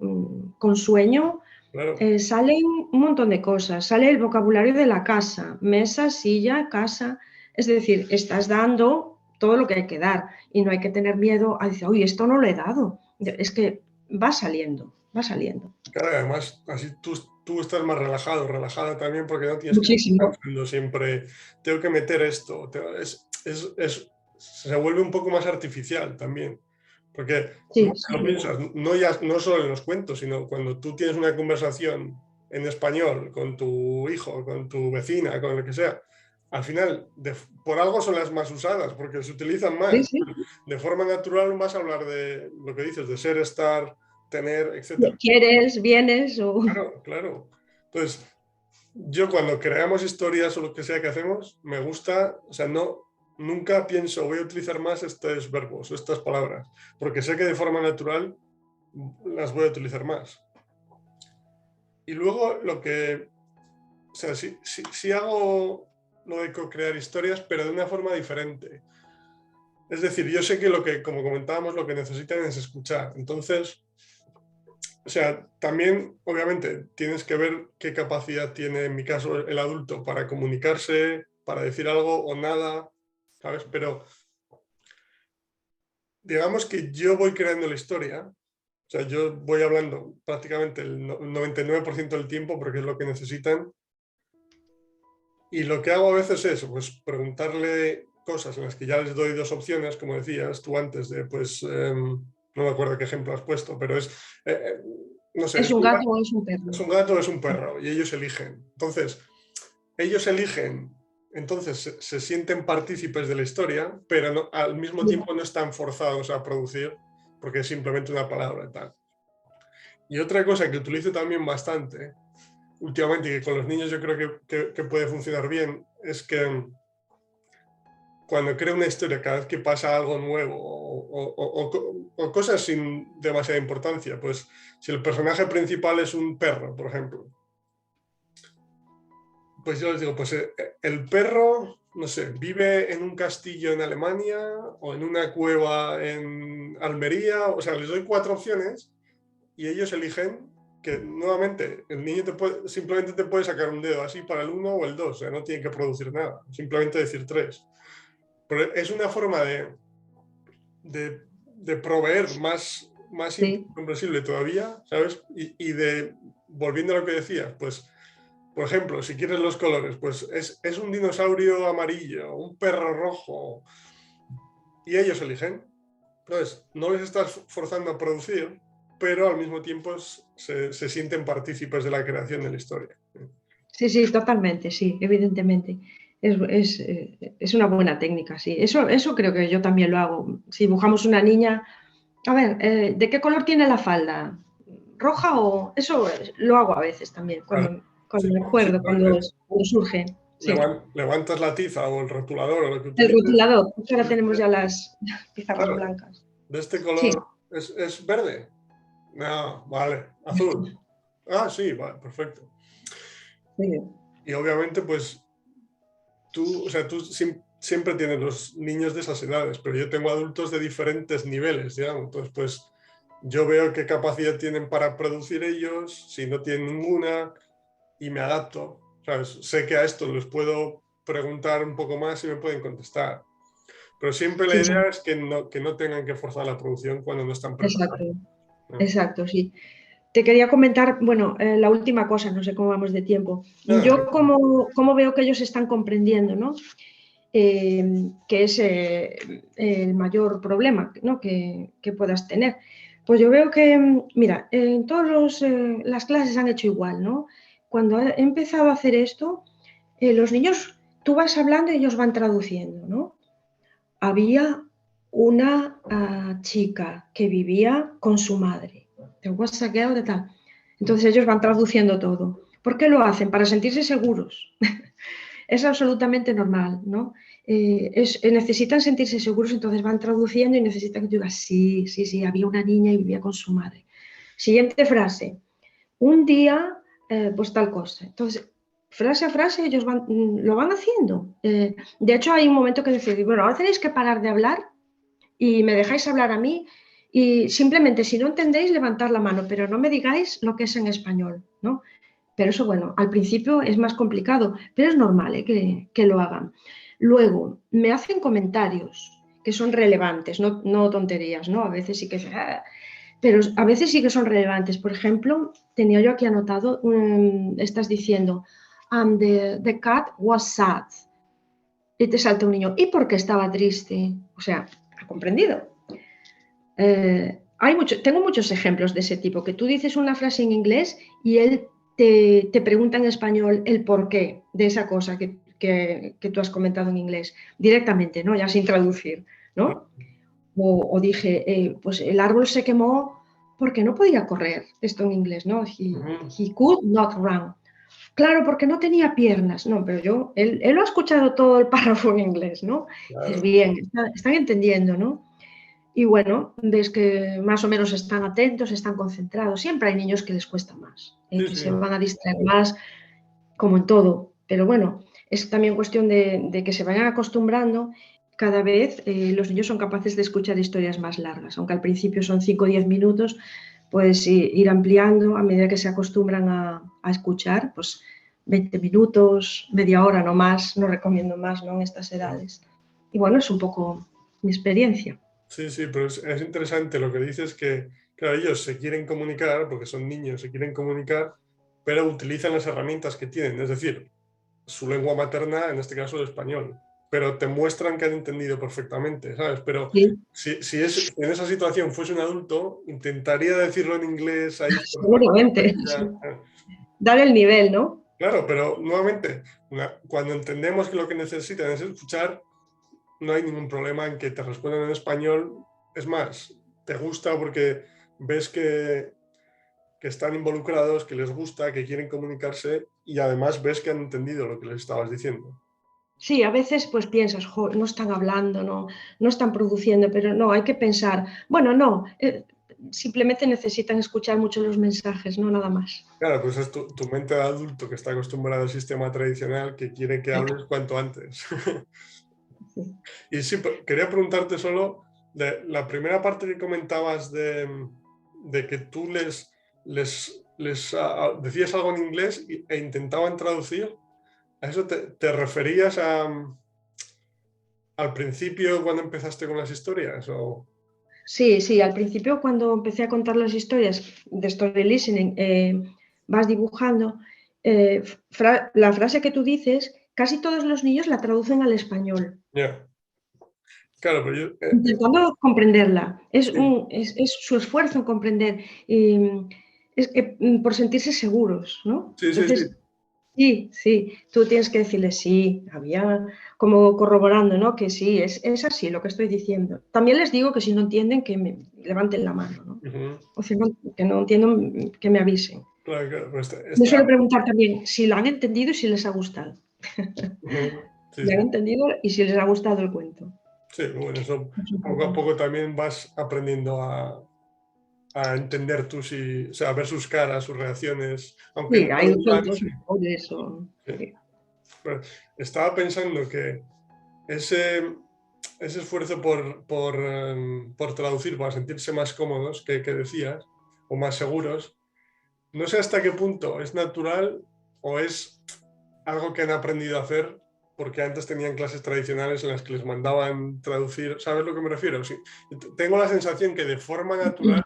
con sueño, claro. salen un montón de cosas. Sale el vocabulario de la casa, mesa, silla, casa. Es decir, estás dando todo lo que hay que dar y no hay que tener miedo a decir, uy, esto no lo he dado. Es que va saliendo, va saliendo. Claro, además, así tú tú estás más relajado, relajada también, porque no tienes que estar Muchísimo. pensando siempre, tengo que meter esto. Se vuelve un poco más artificial también. Porque Sí, si lo piensas, no solo en los cuentos, sino cuando tú tienes una conversación en español con tu hijo, con tu vecina, con el que sea, al final, por algo son las más usadas, porque se utilizan sí, más. sí. De forma natural vas a hablar de lo que dices, de ser, estar, tener, etcétera. ¿Quieres, vienes o...? Claro, claro. Entonces, yo cuando creamos historias o lo que sea que hacemos, me gusta, o sea, nunca pienso, voy a utilizar más estos verbos o estas palabras, porque sé que de forma natural las voy a utilizar más. Y luego o sea, sí hago lo de co-crear historias, pero de una forma diferente. Es decir, yo sé que como comentábamos, lo que necesitan es escuchar. Entonces, o sea, también, obviamente, tienes que ver qué capacidad tiene, en mi caso, el adulto para comunicarse, para decir algo o nada, ¿sabes? Pero digamos que yo voy creando la historia, o sea, yo voy hablando prácticamente el 99% del tiempo porque es lo que necesitan. Y lo que hago a veces es, pues, preguntarle cosas en las que ya les doy dos opciones, como decías tú antes, de, pues, no me acuerdo qué ejemplo has puesto, pero eh, eh, no sé, ¿Es un gato o es un perro? es un gato o es un perro, y ellos eligen. Entonces, ellos eligen, entonces se sienten partícipes de la historia, pero al mismo tiempo no están forzados a producir, porque es simplemente una palabra y tal. Y otra cosa que utilizo también bastante últimamente, y que con los niños yo creo que puede funcionar bien, es que cuando creo una historia, cada vez que pasa algo nuevo o cosas sin demasiada importancia, pues si el personaje principal es un perro, por ejemplo, pues yo les digo, pues el perro, no sé, vive en un castillo en Alemania o en una cueva en Almería, o sea, les doy 4 opciones y ellos eligen que nuevamente el niño simplemente te puede sacar un dedo así para el 1 o el 2, o sea, no tiene que producir nada, simplemente decir 3. Pero es una forma de proveer más Sí, incomprensible todavía, ¿sabes? Volviendo a lo que decías, pues, por ejemplo, si quieres los colores, pues es un dinosaurio amarillo, un perro rojo, y ellos eligen. Entonces, no les estás forzando a producir, pero al mismo tiempo se sienten partícipes de la creación de la historia. sí, sí, totalmente, sí, evidentemente. Es una buena técnica, sí. Eso creo que yo también lo hago. Si dibujamos una niña, a ver, ¿de qué color tiene la falda? ¿Roja o...? Eso lo hago a veces también, Claro, cuando sí, me acuerdo, cuando surge. Sí. levantas la tiza o el rotulador o lo que El utilices. rotulador, porque ahora tenemos ya las pizarras Claro, blancas. de este Sí, color es verde. No, vale, azul. Ah, sí, vale, perfecto. sí, Y obviamente, pues o sea, tú siempre tienes los niños de esas edades, pero yo tengo adultos de diferentes niveles, digamos. Entonces, pues yo veo qué capacidad tienen para producir ellos, si no tienen ninguna, y me adapto. ¿Sabes? Sé que a esto les puedo preguntar un poco más y me pueden contestar. Pero siempre la sí, sí, idea es que no tengan que forzar la producción cuando no están exacto, preparados, ¿no? exacto, sí. Te quería comentar, bueno, la última cosa, no sé cómo vamos de tiempo. Nada, Yo cómo veo que ellos están comprendiendo, ¿no? Que es el mayor problema, ¿no? que puedas tener. Pues yo veo que, mira, en todas las clases han hecho igual, ¿no? Cuando he empezado a hacer esto, los niños, tú vas hablando y ellos van traduciendo, ¿no? Había una chica que vivía con su madre, de WhatsApp de tal. Entonces ellos van traduciendo todo. ¿Por qué lo hacen? Para sentirse seguros. Es absolutamente normal, ¿no? Necesitan sentirse seguros, entonces van traduciendo y necesitan que tú digas, sí, sí, sí, había una niña y vivía con su madre. Siguiente frase, un día, pues tal cosa. Entonces, frase a frase, ellos lo van haciendo. De hecho, hay un momento que decir, bueno, ahora tenéis que parar de hablar y me dejáis hablar a mí y simplemente, si no entendéis, levantar la mano, pero no me digáis lo que es en español, ¿no? Pero eso, bueno, al principio es más complicado, pero es normal que lo hagan. Luego, me hacen comentarios que son relevantes, no tonterías, ¿no? A veces sí que... pero a veces sí que son relevantes. Por ejemplo, tenía yo aquí anotado, estás diciendo, the cat was sad. Y te salta un niño, ¿y por qué estaba triste? O sea, ha comprendido. Tengo muchos ejemplos de ese tipo, que tú dices una frase en inglés y él te pregunta en español el porqué de esa cosa que tú has comentado en inglés, directamente, ¿no? Ya sin traducir, ¿no? O dije, pues el árbol se quemó porque no podía correr, esto en inglés, ¿no? He could not run. Claro, porque no tenía piernas. No, pero él lo ha escuchado todo el párrafo en inglés, ¿no? Dices, Claro. bien, están entendiendo, ¿no? Y bueno, ves que más o menos están atentos, están concentrados. Siempre hay niños que les cuesta más, Sí, que sí. se van a distraer más, como en todo. Pero bueno, es también cuestión de que se vayan acostumbrando. Cada vez los niños son capaces de escuchar historias más largas, aunque al principio son 5 o 10 minutos, pues ir ampliando a medida que se acostumbran a escuchar, pues 20 minutos, media hora, no más, no recomiendo más, ¿no? En estas edades. Y bueno, es un poco mi experiencia. Sí, sí, pero es interesante lo que dices que, claro, ellos se quieren comunicar, porque son niños, se quieren comunicar, pero utilizan las herramientas que tienen, es decir, su lengua materna, en este caso el español, pero te muestran que han entendido perfectamente, ¿sabes? Pero Sí, si en esa situación fuese un adulto, intentaría decirlo en inglés ahí seguramente. Dar el nivel, ¿no? Claro, pero nuevamente, cuando entendemos que lo que necesitan es escuchar, no hay ningún problema en que te respondan en español. Es más, te gusta porque ves que están involucrados, que les gusta, que quieren comunicarse y además ves que han entendido lo que les estabas diciendo. Sí, a veces pues piensas, "Jo, no están hablando, no están produciendo, pero no, hay que pensar, bueno, no, simplemente necesitan escuchar mucho los mensajes, no nada más. Claro, pues es tu mente de adulto que está acostumbrado al sistema tradicional que quiere que Sí, hables cuanto antes. sí. Y sí, quería preguntarte solo de la primera parte que comentabas de que tú decías algo en inglés e intentaban traducir. ¿A eso te referías al principio cuando empezaste con las historias? O... Sí, sí, al principio cuando empecé a contar las historias de story listening, vas dibujando, la frase que tú dices, casi todos los niños la traducen al español, Ya. Claro, pero yo... intentando comprenderla. sí, Es su esfuerzo en comprender, es que, por sentirse seguros, ¿no? sí, sí, sí. Entonces, sí, sí, tú tienes que decirle sí, había como corroborando, ¿no? Que sí, es así lo que estoy diciendo. También les digo que si no entienden, que me levanten la mano, ¿no? Ujú. O sea, que no entiendo, que me avisen. Claro, claro, pues Me suelo preguntar también si lo han entendido y si les ha gustado. ujú. Sí, Si han sí. entendido y si les ha gustado el cuento. Sí, bueno, eso Es un poco a poco- poco también vas aprendiendo a entender o sea, a ver sus caras, sus reacciones, aunque no Sí, hay lo digan. cuentos Sí, mejores. sí. Sí. Pero estaba pensando que ese esfuerzo por traducir, para sentirse más cómodos, que decías, o más seguros, no sé hasta qué punto es natural o es algo que han aprendido a hacer porque antes tenían clases tradicionales en las que les mandaban traducir, ¿sabes lo que me refiero? Sí. Tengo la sensación que de forma natural,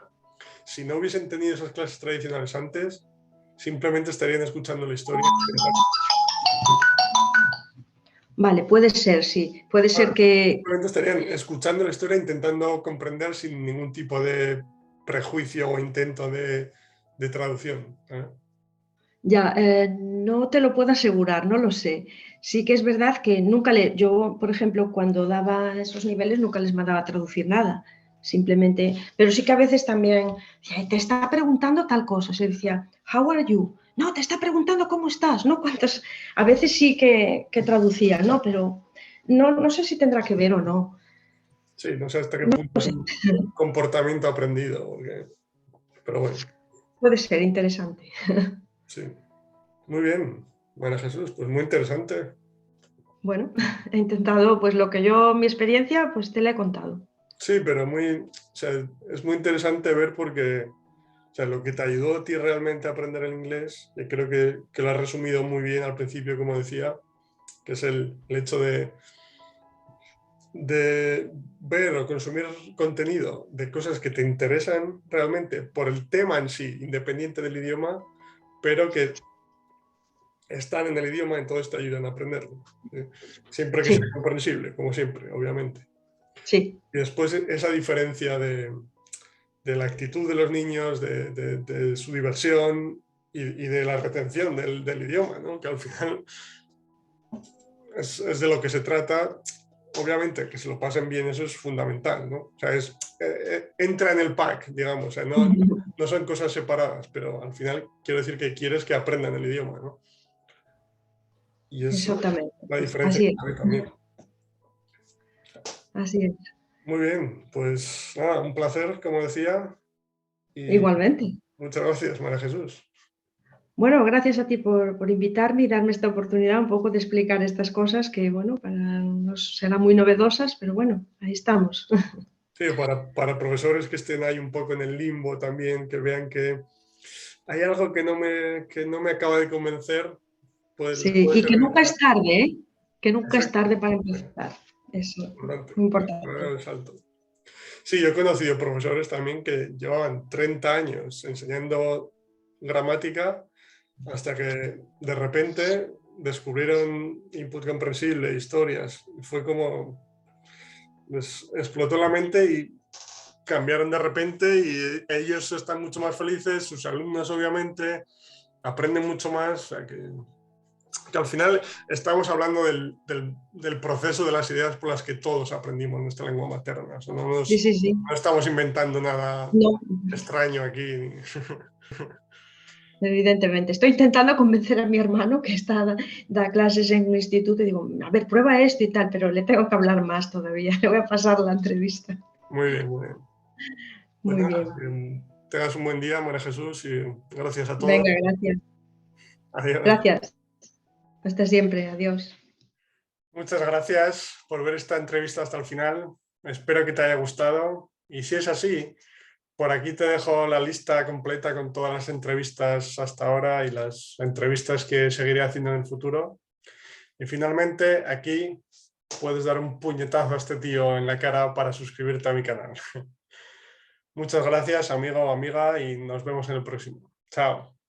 si no hubiesen tenido esas clases tradicionales antes, simplemente estarían escuchando la historia. Vale, puede ser, sí. Puede ser que Simplemente estarían escuchando la historia, intentando comprender sin ningún tipo de prejuicio o intento de traducción. ¿Eh? ya, no te lo puedo asegurar, no lo sé. Sí que es verdad que yo, por ejemplo, cuando daba esos niveles, nunca les mandaba a traducir nada. Simplemente, pero sí que a veces también, decía, te está preguntando tal cosa. Se decía, how are you? No, te está preguntando cómo estás, ¿no? ¿Cuántas? A veces sí que traducía, ¿no? Pero no sé si tendrá que ver o no. Sí, no sé hasta qué punto es un comportamiento aprendido, pero bueno, Puede ser interesante. sí. Muy bien, María Jesús, pues muy interesante. Bueno, he intentado, pues lo que yo, mi experiencia, pues te la he contado. Sí, pero o sea, es muy interesante ver porque, o sea, lo que te ayudó a ti realmente a aprender el inglés, y creo que lo has resumido muy bien al principio, como decía, que es el hecho de ver o consumir contenido de cosas que te interesan realmente por el tema en sí, independiente del idioma, pero que están en el idioma, entonces te ayudan a aprenderlo. Siempre que sea Sí, comprensible, como siempre, obviamente. sí, Y después esa diferencia de la actitud de los niños, de su diversión y de la retención del idioma, ¿no? Que al final es de lo que se trata. Obviamente que se lo pasen bien, eso es fundamental, ¿no? O sea, entra en el pack, digamos, o sea, no son cosas separadas, pero al final quiero decir que quieres que aprendan el idioma, ¿no? Y es exactamente. la diferencia Así que es, hay también. así es. Muy bien, pues nada, un placer, como decía, y Igualmente. muchas gracias, María Jesús. Bueno, gracias a ti por invitarme y darme esta oportunidad un poco de explicar estas cosas que, bueno, para nos serán muy novedosas, pero bueno, ahí estamos. Sí, para profesores que estén ahí un poco en el limbo también, que vean que hay algo que no me acaba de convencer, pues les Sí, puede y que servir nunca para... es tarde, ¿eh? Que nunca es Exacto, tarde para empezar. Eso, importante, muy para importante. dar el salto. Sí, yo he conocido profesores también que llevaban 30 años enseñando gramática hasta que de repente descubrieron input comprensible, historias. Fue como les explotó la mente y cambiaron de repente y ellos están mucho más felices, sus alumnos obviamente aprenden mucho más. O sea que al final estamos hablando del proceso de las ideas por las que todos aprendimos nuestra lengua materna. O sea, Sí, sí, sí. no estamos inventando nada No, extraño aquí. evidentemente. Estoy intentando convencer a mi hermano que da clases en un instituto y digo, a ver, prueba esto y tal, pero le tengo que hablar más todavía. Le voy a pasar la entrevista. Muy bien, muy bien. Pues Muy nada, bien. tengas un buen día, María Jesús, y gracias a todos. Venga, gracias. Adiós. Gracias. Hasta siempre. Adiós. Muchas gracias por ver esta entrevista hasta el final. Espero que te haya gustado. Y si es así, por aquí te dejo la lista completa con todas las entrevistas hasta ahora y las entrevistas que seguiré haciendo en el futuro. Y finalmente, aquí puedes dar un puñetazo a este tío en la cara para suscribirte a mi canal. Muchas gracias, amigo o amiga, y nos vemos en el próximo. Chao.